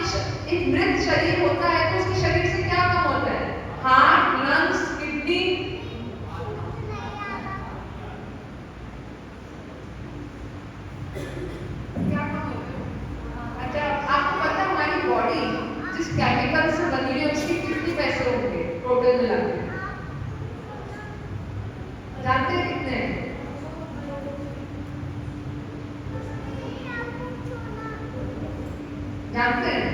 एक मृत शरीर होता है तो उसके शरीर से क्या कम होता है? Heart, lungs, kidney. क्या कम होता है? अच्छा, आपको पता है हमारी बॉडी जिस केमिकल से बनी है उसके कितने पैसे होंगे टोटल मिला के? जानते हैं कितने? जानते हैं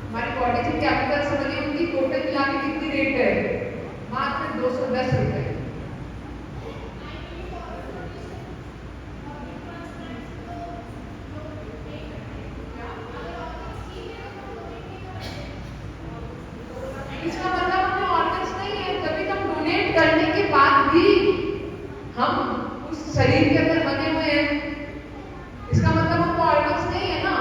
हमारी बॉडी जो केमिकल से बनी उनकी टोटल मिला के कितनी रेट है? मात्र 210 रुपए। इसका मतलब हमें ऑर्गन्स नहीं है, कभी हम डोनेट करने के बाद भी हम उस शरीर के अंदर बने हुए हैं। इसका मतलब हमको ऑर्गन्स नहीं है ना।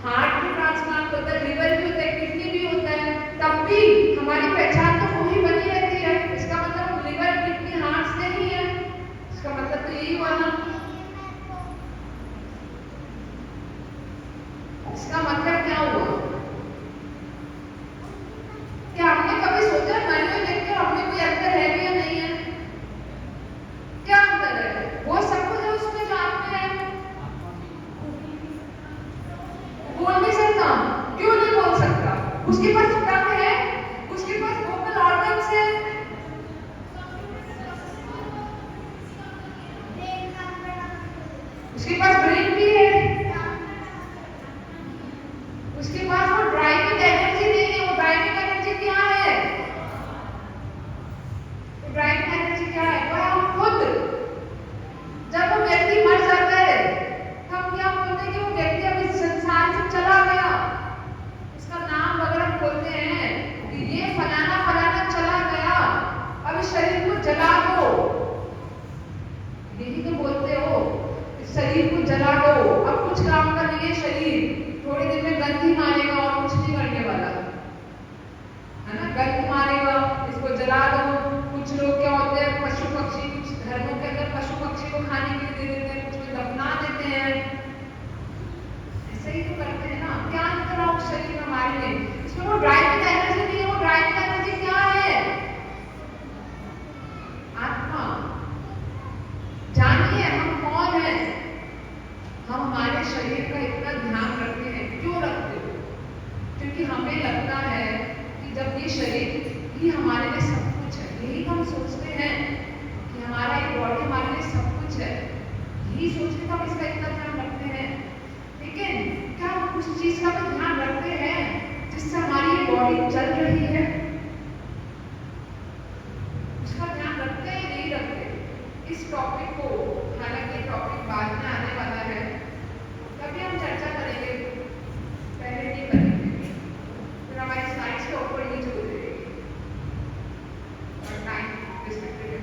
हार्ट भी ट्रांसप्लांट होता है, लिवर भी होता है, किडनी भी होता है, तब भी हमारी पहचान तो वही बनी रहती है। इसका मतलब हम लिवर, किडनी, हार्ट से नहीं है। इसका मतलब तो यही हुआ ना। इसका मतलब क्या हुआ? क्या हमने कभी सोचा मरे हुए देख कर हमने कोई अंतर है भी या नहीं है? क्या अंतर है? वो सब कुछ है उसमें जो आप में है। बोल नहीं सकता? क्यों नहीं बोल सकता? उसके पास टंग है, उसके पास वोकल ऑर्गन्स है, उसके पास ब्रेन भी है, उसके पास वो ड्राइविंग एनर्जी नहीं है। वो ड्राइविंग एनर्जी क्या है? वो ड्राइविंग एनर्जी क्या है? वो हम खुद। जब वो व्यक्ति मर जाता है हम क्या बोलते हैं कि वो व्यक्ति अब इस संसार से चला गया। उसका नाम वगैरह हम बोलते हैं कि ये फलाना फलाना चला गया, अब इस शरीर को जला दो। यही तो बोलते हो, इस शरीर को जला दो, अब कुछ काम का नहीं है शरीर, थोड़ी देर में गंदी मारेगा और कुछ नहीं करने वाला, है ना? गंद मारेगा, इसको जला दो। कुछ लोग क्या होते हैं, पशु पक्षी, कुछ धर्मों के अंदर पशु पक्षी को खाने के लिए दे देते हैं, कुछ को दफना देते हैं। ऐसे ही तो करते हैं ना। क्या अंतर है उस शरीर में हमारे में? इसमें वो ड्राइविंग एनर्जी नहीं है। वो ड्राइविंग एनर्जी क्या है? आत्मा। जानिए हम कौन है। हम हमारे शरीर का इतना ध्यान रखते हैं। क्यों रखते हो? क्योंकि हमें लगता है कि जब ये शरीर ही हमारे लिए सब कुछ है, यही हम सोचते हैं कि हमारा ये बॉडी हमारे लिए सब कुछ है, यही सोच के हम इसका इतना ध्यान रखते हैं। लेकिन क्या हम उस चीज का भी ध्यान रखते हैं जिससे हमारी ये बॉडी चल रही है? उसका ध्यान रखते हैं नहीं रखते? इस टॉपिक को, हालांकि टॉपिक बाद में आने वाला है, कभी हम चर्चा करेंगे, पहले नहीं करेंगे, फिर हमारी स्लाइड्स के ऊपर नहीं छोड़ देंगे और टाइम रिस्पेक्टेड।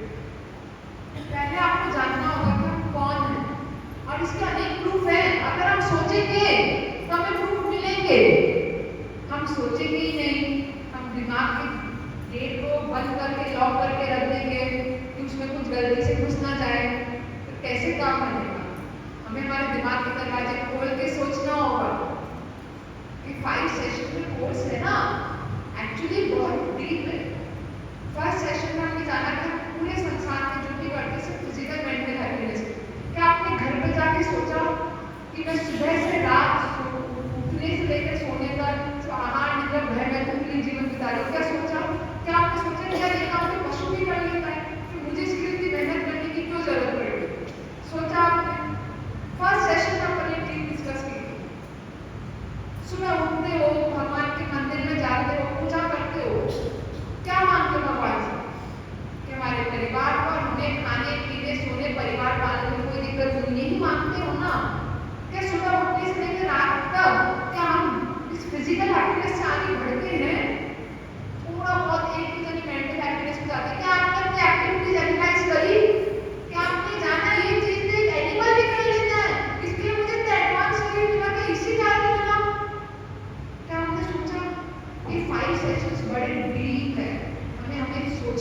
पहले आपको जानना होगा कि हम कौन हैं और इसके अनेक प्रूफ हैं। अगर हम सोचेंगे तो हमें प्रूफ मिलेंगे। हम सोचेंगे ही नहीं, हम दिमाग के गेट को बंद करके लॉक करके रख देंगे कि उसमें कुछ गलती से घुस ना जाए, तो कैसे काम बनेगा? हमें हमारे दिमाग के दरवाजे खोल के सोचना होगा। कि 5 सेशन में कोर्स है ना, एक्चुअली बहुत डीप है।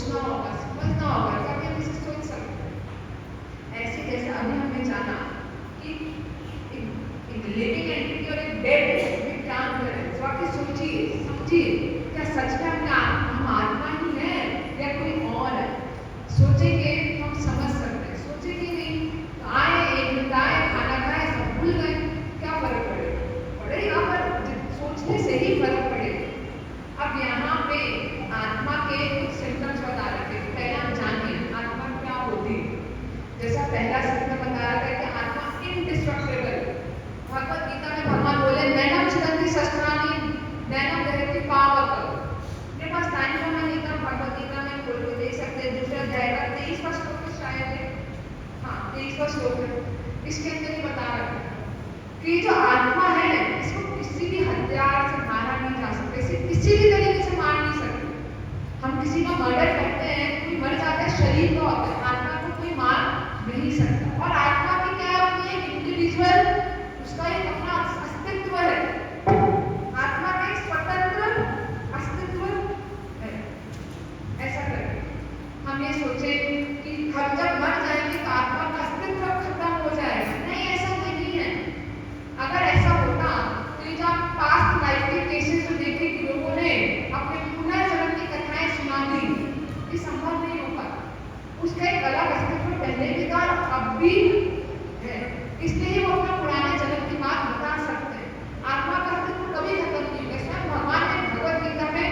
सोचना होगा, समझना होगा, तभी हम इसे सोच सकते हैं। ऐसे जैसे अभी हमने जाना कि एक लिविंग एंटिटी और एक डेड में क्या अंतर है। तो आप ये सोचिए, समझिए, क्या सच में हम आत्मा ही है या कोई और है? सोचेंगे तो हम समझ सकते हैं, सोचेंगे नहीं तो आए एक घंटा आए खाना खाए सब भूल गए, क्या फर्क पड़ेगा? पर सोचने से ही फर्क पड़ेगा। अब यहाँ पे आत्मा के कुछ सिम्टम्स बता रहे थे, पहले हम जानिए आत्मा क्या होती है। जैसा पहला सिम्टम बता रहा था कि आत्मा इनडिस्ट्रक्टिबल। भगवत गीता में भगवान बोले नैनम चिरंती शस्त्राणि नैनम दहति पावक। मेरे पास टाइम का नहीं था, भगवत गीता में खोल के देख सकते हैं, दूसरा अध्याय का 23वां श्लोक शायद है, हाँ 23वां श्लोक है। इसके अंदर ही बता रहा है कि जो आत्मा है इसको किसी भी हथियार से मारा नहीं जा सकता, इसे किसी भी तरीके से मार नहीं सकते। हम किसी का मर्डर करते हैं, कोई मर जाता है, शरीर का होता है, आत्मा को कोई मार नहीं सकता। और आत्मा की क्या होती है? इंडिविजुअल, उसका एक अपना अस्तित्व है। आत्मा का एक स्वतंत्र अस्तित्व है। ऐसा करके हम ये सोचे कि हम जब मर जाएंगे तो आत्मा का अस्तित्व खत्म हो जाएगा। नहीं, ऐसा नहीं है। अगर ऐसा होता तो ये जो पास्ट लाइफ के केसेस जो देखे कि लोगों ने अपने पुनर्जन्म की कथाएं सुना दी, ये संभव नहीं हो पाता। उसका एक अलग अस्तित्व पहले भी था, अब भी है, इसलिए वो अपना पुराने जन्म की बात बता सकते हैं। आत्मा का अस्तित्व कभी खत्म नहीं होगा। इसमें भगवान ने भगवत गीता में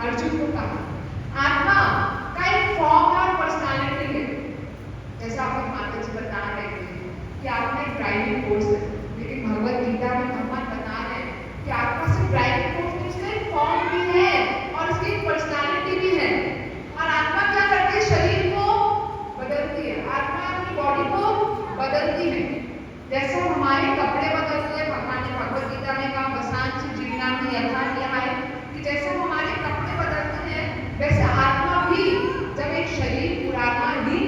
अर्जुन को कहा आत्मा का एक फॉर्म और पर्सनालिटी है। जैसा आप माता जी बता रहे थे कि आत्मा एक ड्राइविंग फोर्स है, लेकिन भगवत गीता में भगवान बता रहे हैं कि आत्मा सिर्फ ड्राइविंग फोर्स नहीं, उसका एक फॉर्म भी है और उसकी एक पर्सनालिटी भी है। और आत्मा क्या करती है? शरीर को बदलती है, आत्मा अपनी बॉडी को बदलती है। जैसे हमारे कपड़े बदलते हैं, भगवान ने भगवत गीता में कहा वसांसि जीर्णानि यथा न्याय, कि जैसे हमारे कपड़े बदलते हैं वैसे आत्मा भी जब एक शरीर पुराना लीन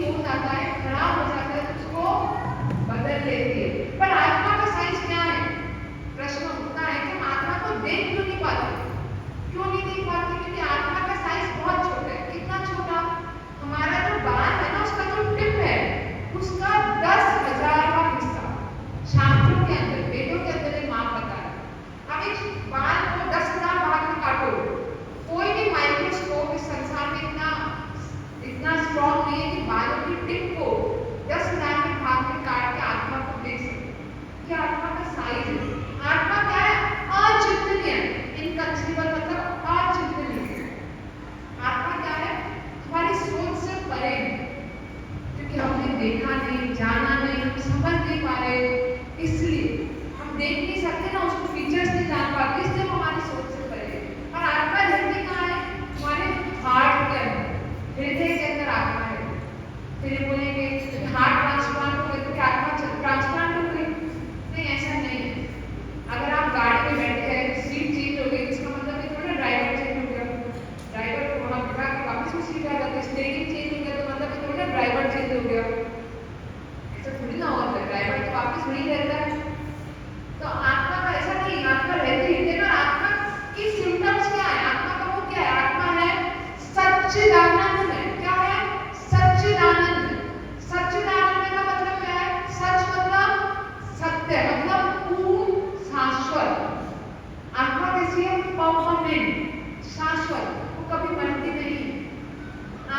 हो जाता है, खराब हो जाता है, तो उसको बदल लेती है। पर आत्मा का साइज क्या है? प्रश्न उठता है कि हम आत्मा को देख क्यों नहीं पाते? क्यों नहीं देख पाते? क्योंकि आत्मा का साइज बहुत छोटा है। कितना छोटा? हमारा जो बाल है ना, उसका जो टिप है उसका 10,000वां हिस्सा। शास्त्रों के अंदर, वेदों के अंदर एक माप बता रहा है। अब एक बाल को 10,000 भाग में काटो, कोई भी माइक्रोस्कोप इस संसार में इतना स्ट्रॉन्ग नहीं है कि बालों की टिप को 10,000 में भाग में काट के आत्मा को देख सके। क्या आत्मा का साइज है? आत्मा क्या है? अचिंतनीय, इनकंसीबल, मतलब अचिंतनीय। आत्मा क्या है? हमारी सोच से परे, क्योंकि हमने देखा नहीं, जाना नहीं, समझ नहीं पा रहे, इसलिए हम देख नहीं सकते ना, उसको फीचर्स नहीं जान पाते, इसलिए हमारी सोच से परे। और आत्मा रहती कहाँ है? हमारे हार्ट के अंदर, हृदय के अंदर आत्मा है। फिर बोलेंगे हार्ट ट्रांसप्लांट हो गया तो क्या आत्मा ट्रांसप्लांट हो गई? नहीं, ऐसा नहीं है। अगर आप गाड़ी में बैठे हैं, सीट चेंज हो गई, इसका मतलब ये थोड़ा ड्राइवर चेंज हो गया, ड्राइवर को वहाँ बिठा के वापस वो सीट आ जाती है। स्टीयरिंग चेंज हो गया तो मतलब ये थोड़ा ड्राइवर चेंज हो गया, ऐसा थोड़ी ना होता है। ड्राइवर तो वापस वही रहता है। तो आत्मा का ऐसा नहीं, आत्मा रहती है ना। आत्मा की सिम्टम्स क्या है? आत्मा का वो क्या है? आत्मा है सच्चिदानंद में। क्या है? सच्चिदानंद। सच्चिदानंद का मतलब क्या है? सच मतलब सत्य, मतलब पूर्ण, शाश्वत। आत्मा कैसी है? परमानेंट, शाश्वत, वो कभी मरती नहीं।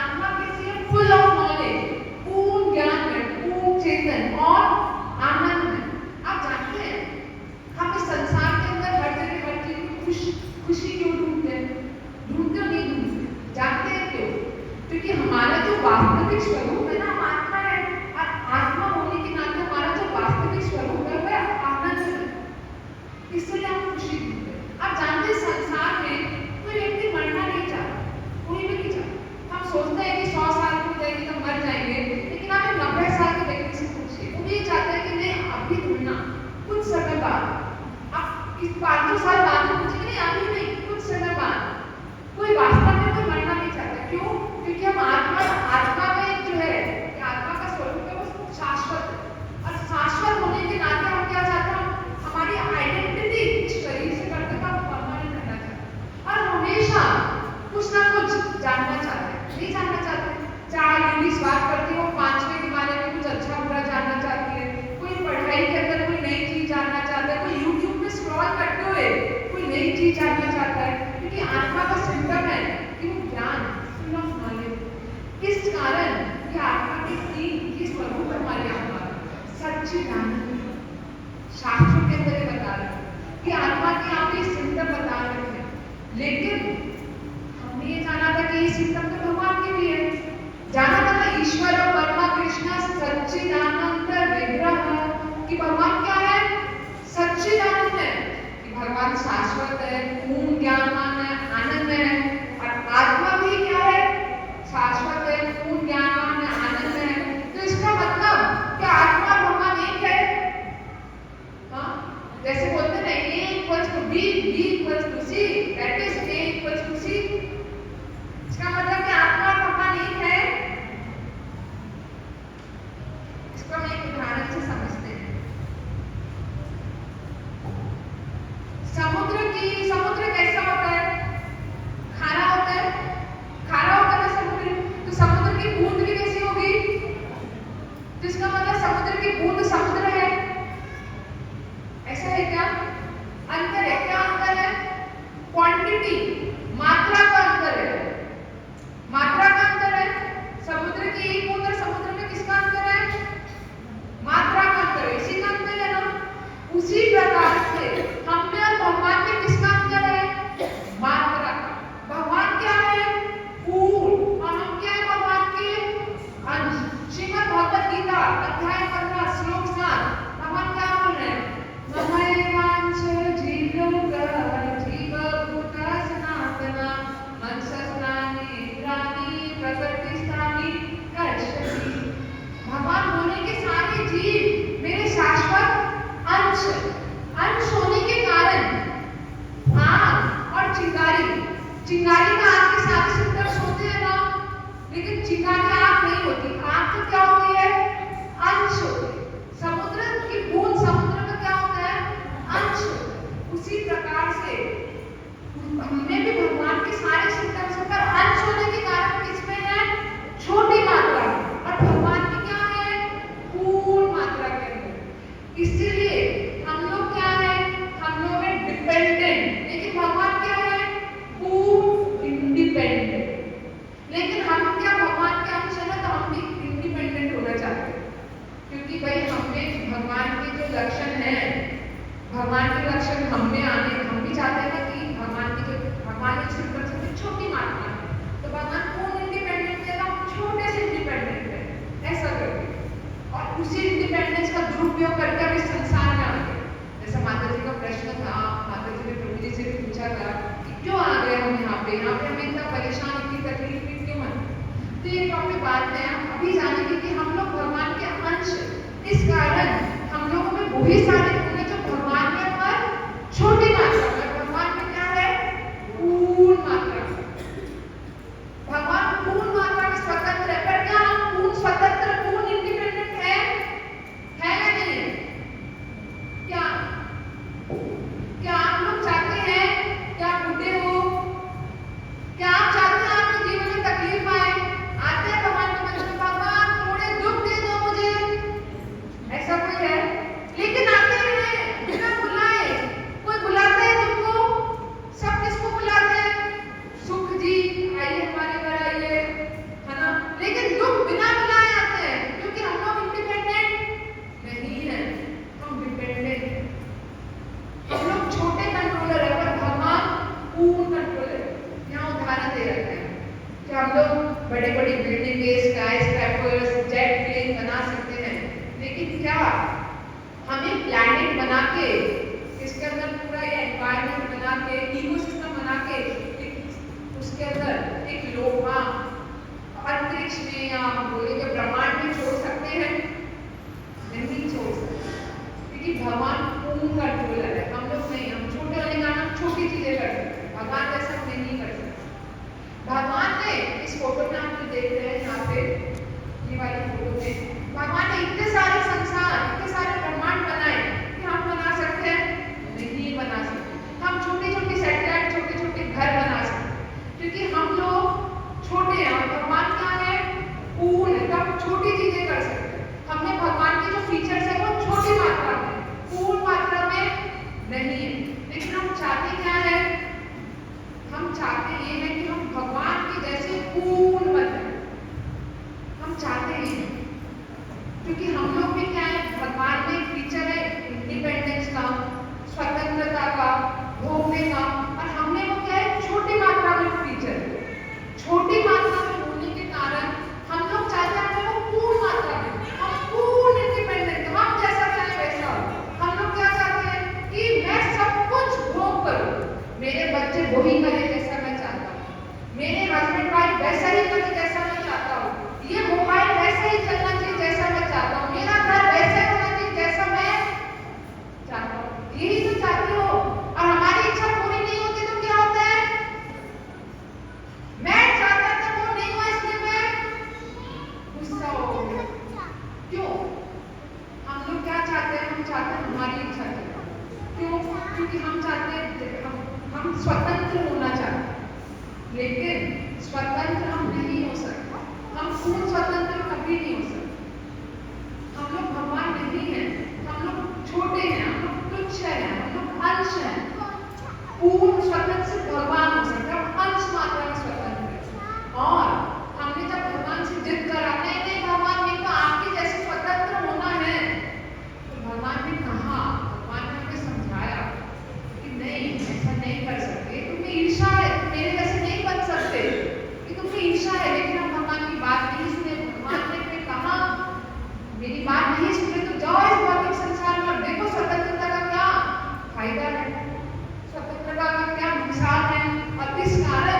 आत्मा कैसी है? फुल ऑफ नॉलेज, पूर्ण ज्ञान में, पूर्ण चेतन और आनंद में। आप जानते हैं हम इस संसार के अंदर हर जगह हर चीज में खुशी क्यों ढूंढते हैं? ढूंढते हो नहीं ढूंढते? जानते हैं क्यों? क्योंकि हमारा जो वास्तविक स्वरूप है ना, हम आत्मा है, और आत्मा होने के नाते हमारा जो वास्तविक स्वरूप है वह आनंद है, इसलिए हम खुशी ढूंढते हैं। आप जानते हैं संसार में कोई व्यक्ति मरना नहीं चाहता, कोई भी नहीं चाहता। हम सोचते हैं कि 100 साल की हो जाएगी तो मर जाएंगे, लेकिन आप 90 साल के व्यक्ति से पूछिए, वो भी चाहता है कि नहीं अभी ढूंढना, कुछ समय बाद। आप 500 साल बाद पूछिए, नहीं अभी नहीं, कुछ समय बाद। कोई वास्तव में कोई मरना नहीं चाहता। क्यों? क्योंकि हम आत्मा में जो है, आत्मा का स्वरूप है वो शाश्वत है। और शाश्वत होने के नाते हम क्या चाहते हैं? हमारी आइडेंटिटी इस शरीर से करते हुए परमानेंट रहना चाहते हैं और हमेशा कुछ ना कुछ जानना चाहते हैं। नहीं सारे सिम्टम्स होते हैं ना, लेकिन चिंगारी आग नहीं होती। आग तो क्या होती है? अंश होती है। समुद्र की बूंद, समुद्र का क्या होता है? अंश होता है। उसी प्रकार से हमें भी भगवान के सारे सिम्टम्स पर अंश होने के कारण किसमें है? छोटी मात्रा में। और भगवान की क्या है? पूर्ण मात्रा के अंदर। इसीलिए हम लोग क्या है? हम लोग है डिपेंडेंट, लेकिन भगवान क्या है? पूर्ण इंडिपेंडेंट। लेकिन हम क्या भगवान के अंश है ना, तो हम भी इंडिपेंडेंट होना चाहते हैं, क्योंकि भाई हमें भगवान के जो लक्षण है, भगवान के लक्षण हमें आने, हम भी चाहते हैं ना कि भगवान की जो भगवान के सिम्टम सबसे छोटी मात्रा है, तो भगवान पूर्ण इंडिपेंडेंट है, हम छोटे से इंडिपेंडेंट है, ऐसा करके। और उसी इंडिपेंडेंस का दुरुपयोग करके हम इस संसार में आ गए। जैसा माता जी का प्रश्न था, माता जी ने प्रभु जी से भी पूछा था कि क्यों आ गए हम यहाँ पे हमें इतना परेशान, इतनी तकलीफ क्यों है? तो ये टॉपिक बाद में हम अभी जानेंगे कि हम लोग भगवान के अंश, इस कारण हम लोगों में वही सारे गुण हैं जो भगवान में, पर छोटी मात्रा में। भगवान में क्या है? पूर्ण मात्रा। भगवान पूर्ण मात्रा में स्वतंत्र है, पर क्या हम पूर्ण स्वतंत्र, पूर्ण इंडिपेंडेंट है या नहीं? क्या क्या आप लोग चाहते हैं कि आप बुढ़े हो? क्या आप चाहते हैं आपके जीवन में तकलीफ आए? आते हैं भगवान के मंदिर में, भगवान थोड़े दुख दे दो मुझे, ऐसा कोई है? लेकिन आते हैं बिना बुलाए। कोई बुलाते हैं तुमको? सब किसको बुलाते हैं? सुख जी आइए हमारे घर आइए, है ना? लेकिन दुख बिना बुलाए आते हैं, क्योंकि हम लोग इंडिपेंडेंट नहीं है, हम डिपेंडेंट हैं। हम लोग छोटे कंट्रोलर है, पर भगवान पूर्ण कंट्रोलर है। यहाँ उदाहरण दे रखते हैं कि हम लोग बड़ी बड़ी building, skyscrapers, jet plane बना सकते हैं, लेकिन क्या हमें प्लैनेट बना के, इसके अंदर पूरा ये एनवायरनमेंट बना के, इकोसिस्टम बना के, उसके अंदर एक लोहा अंतरिक्ष में या बोले के ब्रह्मांड में छोड़ सकते हैं? नहीं छोड़ सकते, क्योंकि भगवान पूर्ण कंट्रोलर है। हम लोग नहीं, हम छोटे वाले गाना छोटी चीजें कर सकते हैं, भगवान ऐसा नहीं कर सकते। भगवान ने इस फोटो में आप जो देख रहे हैं यहाँ पे, ये वाली फोटो में भगवान ने इतने सारे संसार, इतने सारे ब्रह्मांड बनाए कि हम बना सकते हैं? नहीं बना सकते। हम छोटी छोटी सैटेलाइट, छोटे छोटे घर बना सकते हैं, क्योंकि हम लोग छोटे हैं और भगवान क्या है? पूर्ण है, तो हम छोटी चीजें कर सकते हैं। हमने भगवान के जो फीचर्स है वो छोटी मात्रा में, पूर्ण मात्रा में नहीं है। लेकिन हम चाहते क्या है? हम चाहते ये है कि हम भगवान के जैसे पूर्ण बने। हम चाहते हैं, क्योंकि हम लोग में क्या है? भगवान में फीचर है इंडिपेंडेंस का, स्वतंत्रता का, भोगने का, और हमने वो क्या है? छोटी मात्रा में फीचर है। छोटी मात्रा में होने के कारण हम लोग चाहते हैं वो पूर्ण मात्रा में, हम पूर्ण इंडिपेंडेंट, हम जैसा चाहे वैसा। हम लोग क्या चाहते हैं कि मैं सब कुछ भोग करूं, मेरे बच्चे वही करें जैसा मैं चाहता हूँ, मेरे हस्बैंड वाइफ वैसा ही करें जैसा मैं चाहता हूँ, ये मोबाइल वैसा ही चलना चाहिए जैसा मैं चाहता हूँ, मेरा घर वैसा होना चाहिए जैसा मैं चाहता हूँ। यही तो चाहते हो, और हमारी इच्छा पूरी नहीं होती तो क्या होता है? मैं चाहता था वो नहीं हुआ, इसलिए मैं गुस्सा हो गया। क्यों? हम लोग क्या चाहते हैं? हम चाहते हैं हमारी इच्छा चले। क्यों? क्योंकि हम चाहते हैं, हम स्वतंत्र होना चाहते हैं, लेकिन स्वतंत्र हम नहीं हो सकते। हम पूर्ण स्वतंत्र कभी नहीं हो सकते। हम लोग भगवान नहीं हैं, हम लोग छोटे हैं, हम लोग तुच्छ हैं, हम लोग अंश हैं। पूर्ण स्वतंत्र से भगवान हो सकते हैं, हम अंश मात्रा में स्वतंत्र हैं। और हमने जब भगवान से जिद करा, नहीं भगवान मेरे को आपके जैसे स्वतंत्र होना है, तो भगवान ने कहा, भगवान ने हमें समझाया कि नहीं, ऐसा नहीं कर सकते, तुम्हें ईर्ष्या है, मेरे जैसे नहीं बन सकते, कि तुम्हें ईर्ष्या है। लेकिन हम भगवान की बात नहीं सुने। भगवान ने फिर कहा, मेरी बात नहीं सुने तो जाओ इस भौतिक संसार में, और देखो स्वतंत्रता का क्या फायदा है, स्वतंत्रता का क्या नुकसान है। और इस कारण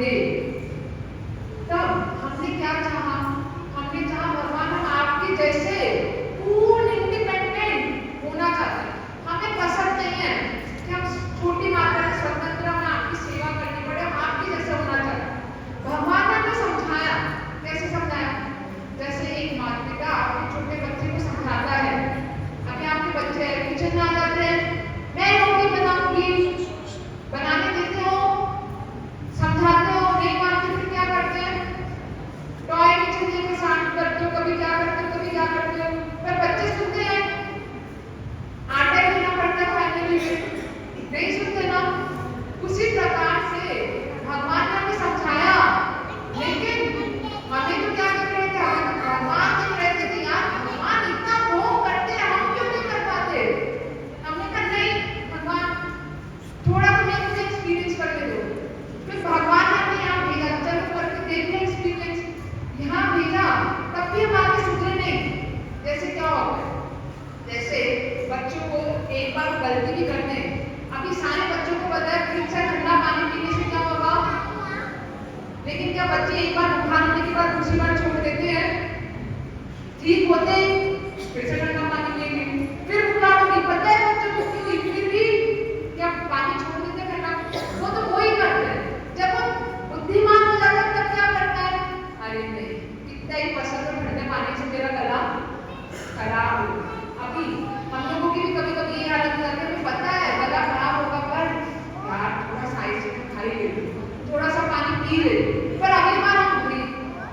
थे, तब हमने क्या चाहा? हमने चाहा भगवान हम आपके जैसे पूर्ण इंडिपेंडेंट होना चाहते हैं। हमें पसंद नहीं है कि हम छोटी मात्रा में स्वतंत्र हमें आपकी सेवा करनी पड़े, हम आपके जैसे होना चाहते हैं। भगवान ने हमें समझाया। कैसे समझाया? जैसे एक माता पिता अपने छोटे बच्चे को समझाता है। अभी आपके बच्चे किचन में आ जाते हैं, मैं रोटी बनाऊंगी, बनाने देते हो, समझाते हो, नहीं मानते फिर क्या करते हैं? टॉय किचन लेके शांत करते हो, कभी क्या करते हो, कभी क्या करते हो, पर बच्चे सुनते हैं? आटा लेना पड़ता है खाने के लिए, नहीं सुनते ना। उसी प्रकार से भगवान ने हमें समझाया, लेकिन हमें तो क्या कर रहे थे? भगवान देख रहे थे कि यार भगवान इतना भोग करते हैं, हम क्यों नहीं कर पाते? हमने कहा नहीं भगवान, थोड़ा तो मेरे को एक्सपीरियंस करने दो। फिर भगवान ने हमें यहाँ भेजा, चलो करके देखने एक्सपीरियंस, यहाँ भेजा, तब भी हम आगे सुधरे नहीं। जैसे क्या होता है? जैसे बच्चों को एक बार गलती भी करते हैं, अभी सारे बच्चों को पता है फ्रिज से ठंडा पानी पीने से क्या होगा, लेकिन क्या बच्चे एक बार बुखार होने के बाद दूसरी बार छोड़ देते हैं? ठीक होते फिर से ठंडा पानी पिएंगे, फिर बुखार होगी, पता है बच्चों को क्यों, फिर भी क्या पानी छोड़ देते हैं ठंडा? वो तो वही करते हैं। जब वो बुद्धिमान हो जाता है तब क्या करता है? अरे नहीं, कितना ही पसंद है ठंडे पानी से मेरा गला खराब हो। अभी हम लोगों की भी कभी कभी ये हालत हो जाती है, हमें पता है गला खराब होगा, पर यार थोड़ा सा आइस खा ही लेते, थोड़ा सा पानी पी लेते, पर अगली बार हम भूल,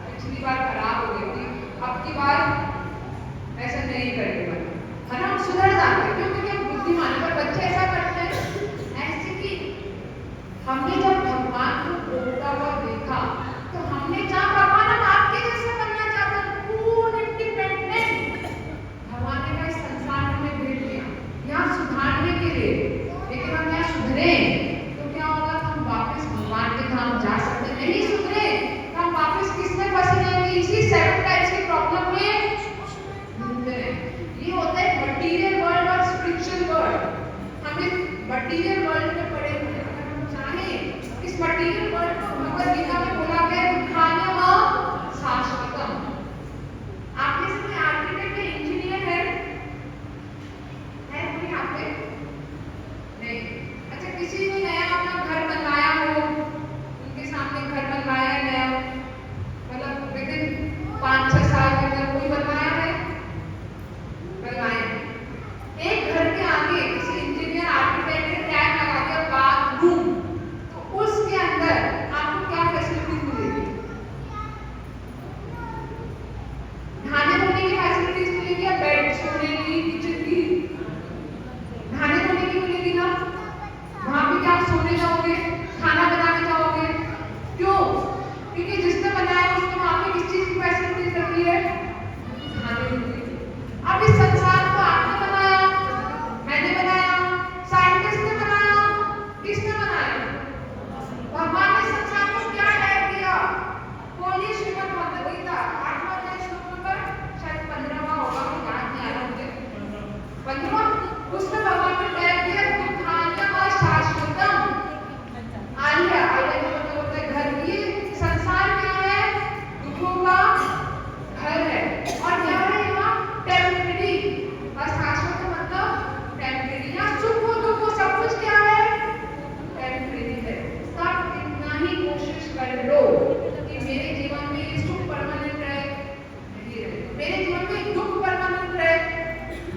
पिछली बार खराब हो गई थी, अब की बार ऐसा नहीं करेंगे, है ना? हम सुधर जाते हैं क्योंकि हम बुद्धिमान हैं। पर बच्चे ऐसा करते हैं ऐसे कि हमने जब भगवान को बोलता हुआ देखा तो हमने चाहा भगवान हम आपके जैसे बनना चाहते हैं, पूर्ण इंडिपेंडेंट। भगवान ने इस संसार में हमें भेज दिया यहाँ सुधारने के लिए, लेकिन हम यहाँ सुधरे तो क्या होगा? हम वापस भगवान के धाम जा सकते नहीं। सुधरे तो हम वापस किसमें फंसे रहेंगे? इसी 7 टाइप्स की प्रॉब्लम में घूमते रहेंगे। ये होता है मटीरियल वर्ल्ड और स्पिरिचुअल वर्ल्ड। हम इस मटीरियल वर्ल्ड में पड़े हुए हैं। अगर हम चाहें इस मटीरियल वर्ल्ड को, भगवद गीता में बोला गया है दुःखान्यम शाश्वतम। आप में से कोई आर्किटेक्ट या इंजीनियर है कोई यहाँ पे? नहीं। अच्छा, किसी ने नया अपना घर बनवाया हो, उनके सामने घर बनवाया है नया, मतलब विदिन 5-6 साल के अंदर कोई बनवाया है? बनवाया। एक घर के आगे किसी इंजीनियर आर्किटेक्ट ने टैग लगा दिया बाथरूम, तो उसके अंदर आपको क्या फैसिलिटीज मिलेगी? नहाने धोने की फैसिलिटीज मिलेगी या बेड, सोने की, किचन की? नहाने धोने की मिलेगी ना? वहां पे क्या आप सोने जाओगे, खाना बनाने जाओगे? क्यों? क्योंकि जिसने बनाया उसने वहां पे किस चीज की फैसिलिटीज रखी है? नहाने धोने की। अब इस संसार को आपने बनाया, मैंने बनाया, साइंटिस्ट ने बनाया, किसने बनाया? भगवान ने संसार को क्या टैग दिया? बोलिए श्रीमद् भगवद गीता 8वां अध्याय श्लोक नंबर शायद 15वां होगा, याद नहीं आ रहा मुझे, 15वां। उसमें भगवान ने टैग दिया दुःखान्यम शाश्वतम। आलिया, आलिया का मतलब होता है घर। ये संसार क्या है? दुखों का घर है। और क्या है यहाँ? टेम्परेरी। और शाश्वत मतलब टेम्परेरी। यहाँ सुख हो दुख हो सब कुछ क्या है? टेम्परेरी है। सब कितना ही कोशिश कर लो कि मेरे जीवन में ये सुख परमानेंट रहे, नहीं रहेगा। मेरे जीवन में दुख परमानेंट रहे,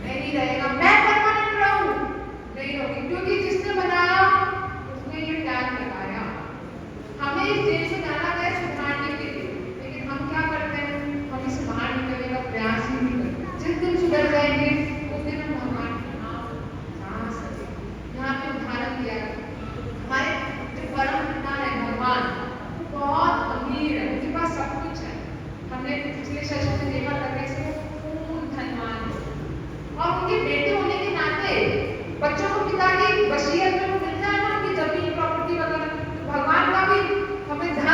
नहीं रहेगा। मैं परमानेंट रहूं, नहीं होगी, क्योंकि जिसने बनाया उसने ये टैग लगाया। हमें इस देश से जाना गया सुधारने के लिए, लेकिन हम क्या करते हैं? हम इससे बाहर निकलने का प्रयास ही नहीं करते। जिस दिन सुधर जाएंगे उस दिन हम भगवान के नाम जा सके। यहाँ पे उदाहरण दिया हमारे जो परम पिता है भगवान, वो बहुत अमीर है, उनके पास सब कुछ है। हमने पिछले सेशन में देखा करने से वो पूर्ण धनवान है, और उनके बेटे होने के नाते बच्चों को पिता की वसीयत में वो मिल जाए ना, उनकी जमीन प्रॉपर्टी वगैरह, तो भगवान का भी हमें ध्यान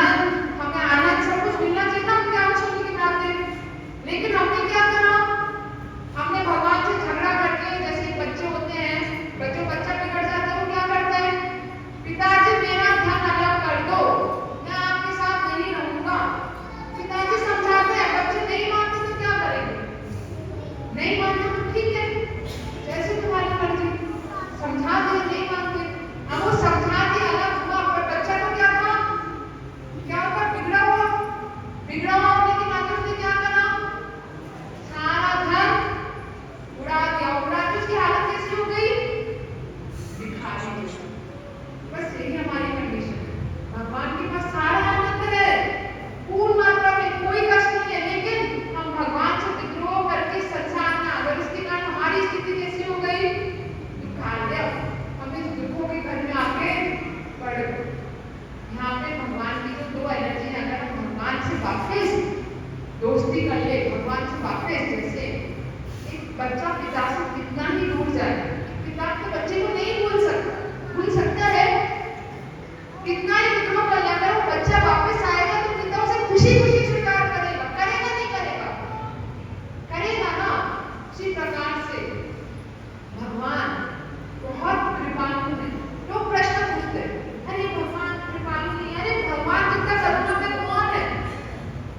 से वापस दोस्ती कर ले, भगवान से वापस, जैसे एक बच्चा पिता से कितना ही दूर जाए, पिता के बच्चे को नहीं भूल सकता है, कितना ही विद्रोह कर ले, अगर वो बच्चा वापस आएगा तो पिता उसे खुशी खुशी स्वीकार करेगा नहीं करेगा ना। उसी प्रकार से भगवान बहुत कृपालु है। लोग प्रश्न पूछते हैं, अरे भगवान कृपालु नहीं, अरे भगवान जितना करुणा में कौन है?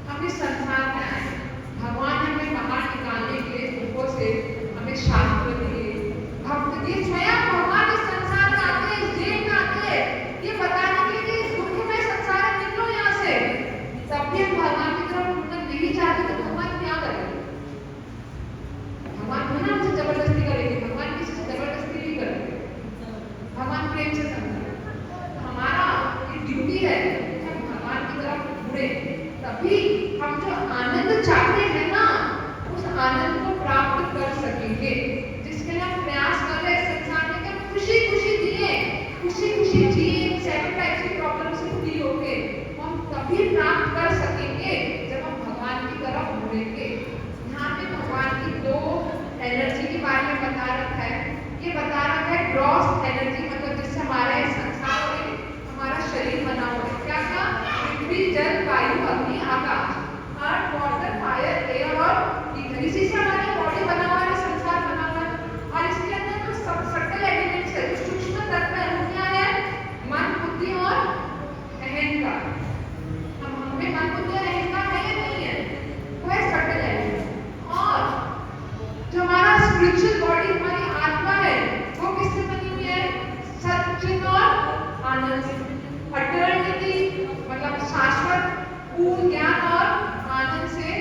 हम इस संसार में आए, भगवान हमें बाहर निकालने के लिए दुखों से हमें शास्त्र दिए, भक्त दिए, स्वयं भगवान इस संसार में आते हैं, इस जेल में आते हैं, ये बताने के लिए कि इस दुख में संसार में निकलो यहाँ से। तब भी हम भगवान की तरफ मुड़ना नहीं चाहते तो भगवान क्या करेंगे? भगवान है ना हमसे जबरदस्ती करेंगे, भगवान किसी से जबरदस्ती नहीं करेंगे, भगवान प्रेम से समझाएंगे। हमारा ये ड्यूटी है कि हम भगवान की तरफ मुड़े, तभी हम जो आनंद चाहते हैं ना, उस आनंद को प्राप्त कर सकेंगे, जिसके लिए हम प्रयास कर रहे हैं संसार में कि हम खुशी खुशी जिए, खुशी खुशी जिए, 7 टाइप्स की प्रॉब्लम से फ्री होके हम तभी प्राप्त कर सकेंगे जब हम भगवान की तरफ मुड़ेंगे। यहाँ पे भगवान की 2 एनर्जी के बारे में बता रखा है। ये बता रखा है ग्रॉस एनर्जी, मतलब जिससे हमारे संसार में हमारा शरीर बना हुआ है। क्या क्या? पृथ्वी, जल, वायु, अग्नि, आकाश, अर्थ, वाटर, फायर, एयर और ईथर, इसी से हमारी बॉडी बना हुआ है, संसार बना हुआ है। और इसके अंदर जो सटल एलिमेंट्स है, जो सूक्ष्म तत्व है, वो क्या है? मन, बुद्धि और अहंकार। हमें मन, बुद्धि और अहंकार है या नहीं है? वो है सटल एलिमेंट। और जो हमारा स्पिरिचुअल बॉडी, हमारी आत्मा है, वो किससे बनी हुई है? सच्चित और आनंद से। अटर्निटी मतलब शाश्वत पूर्ण ज्ञान और आनंद से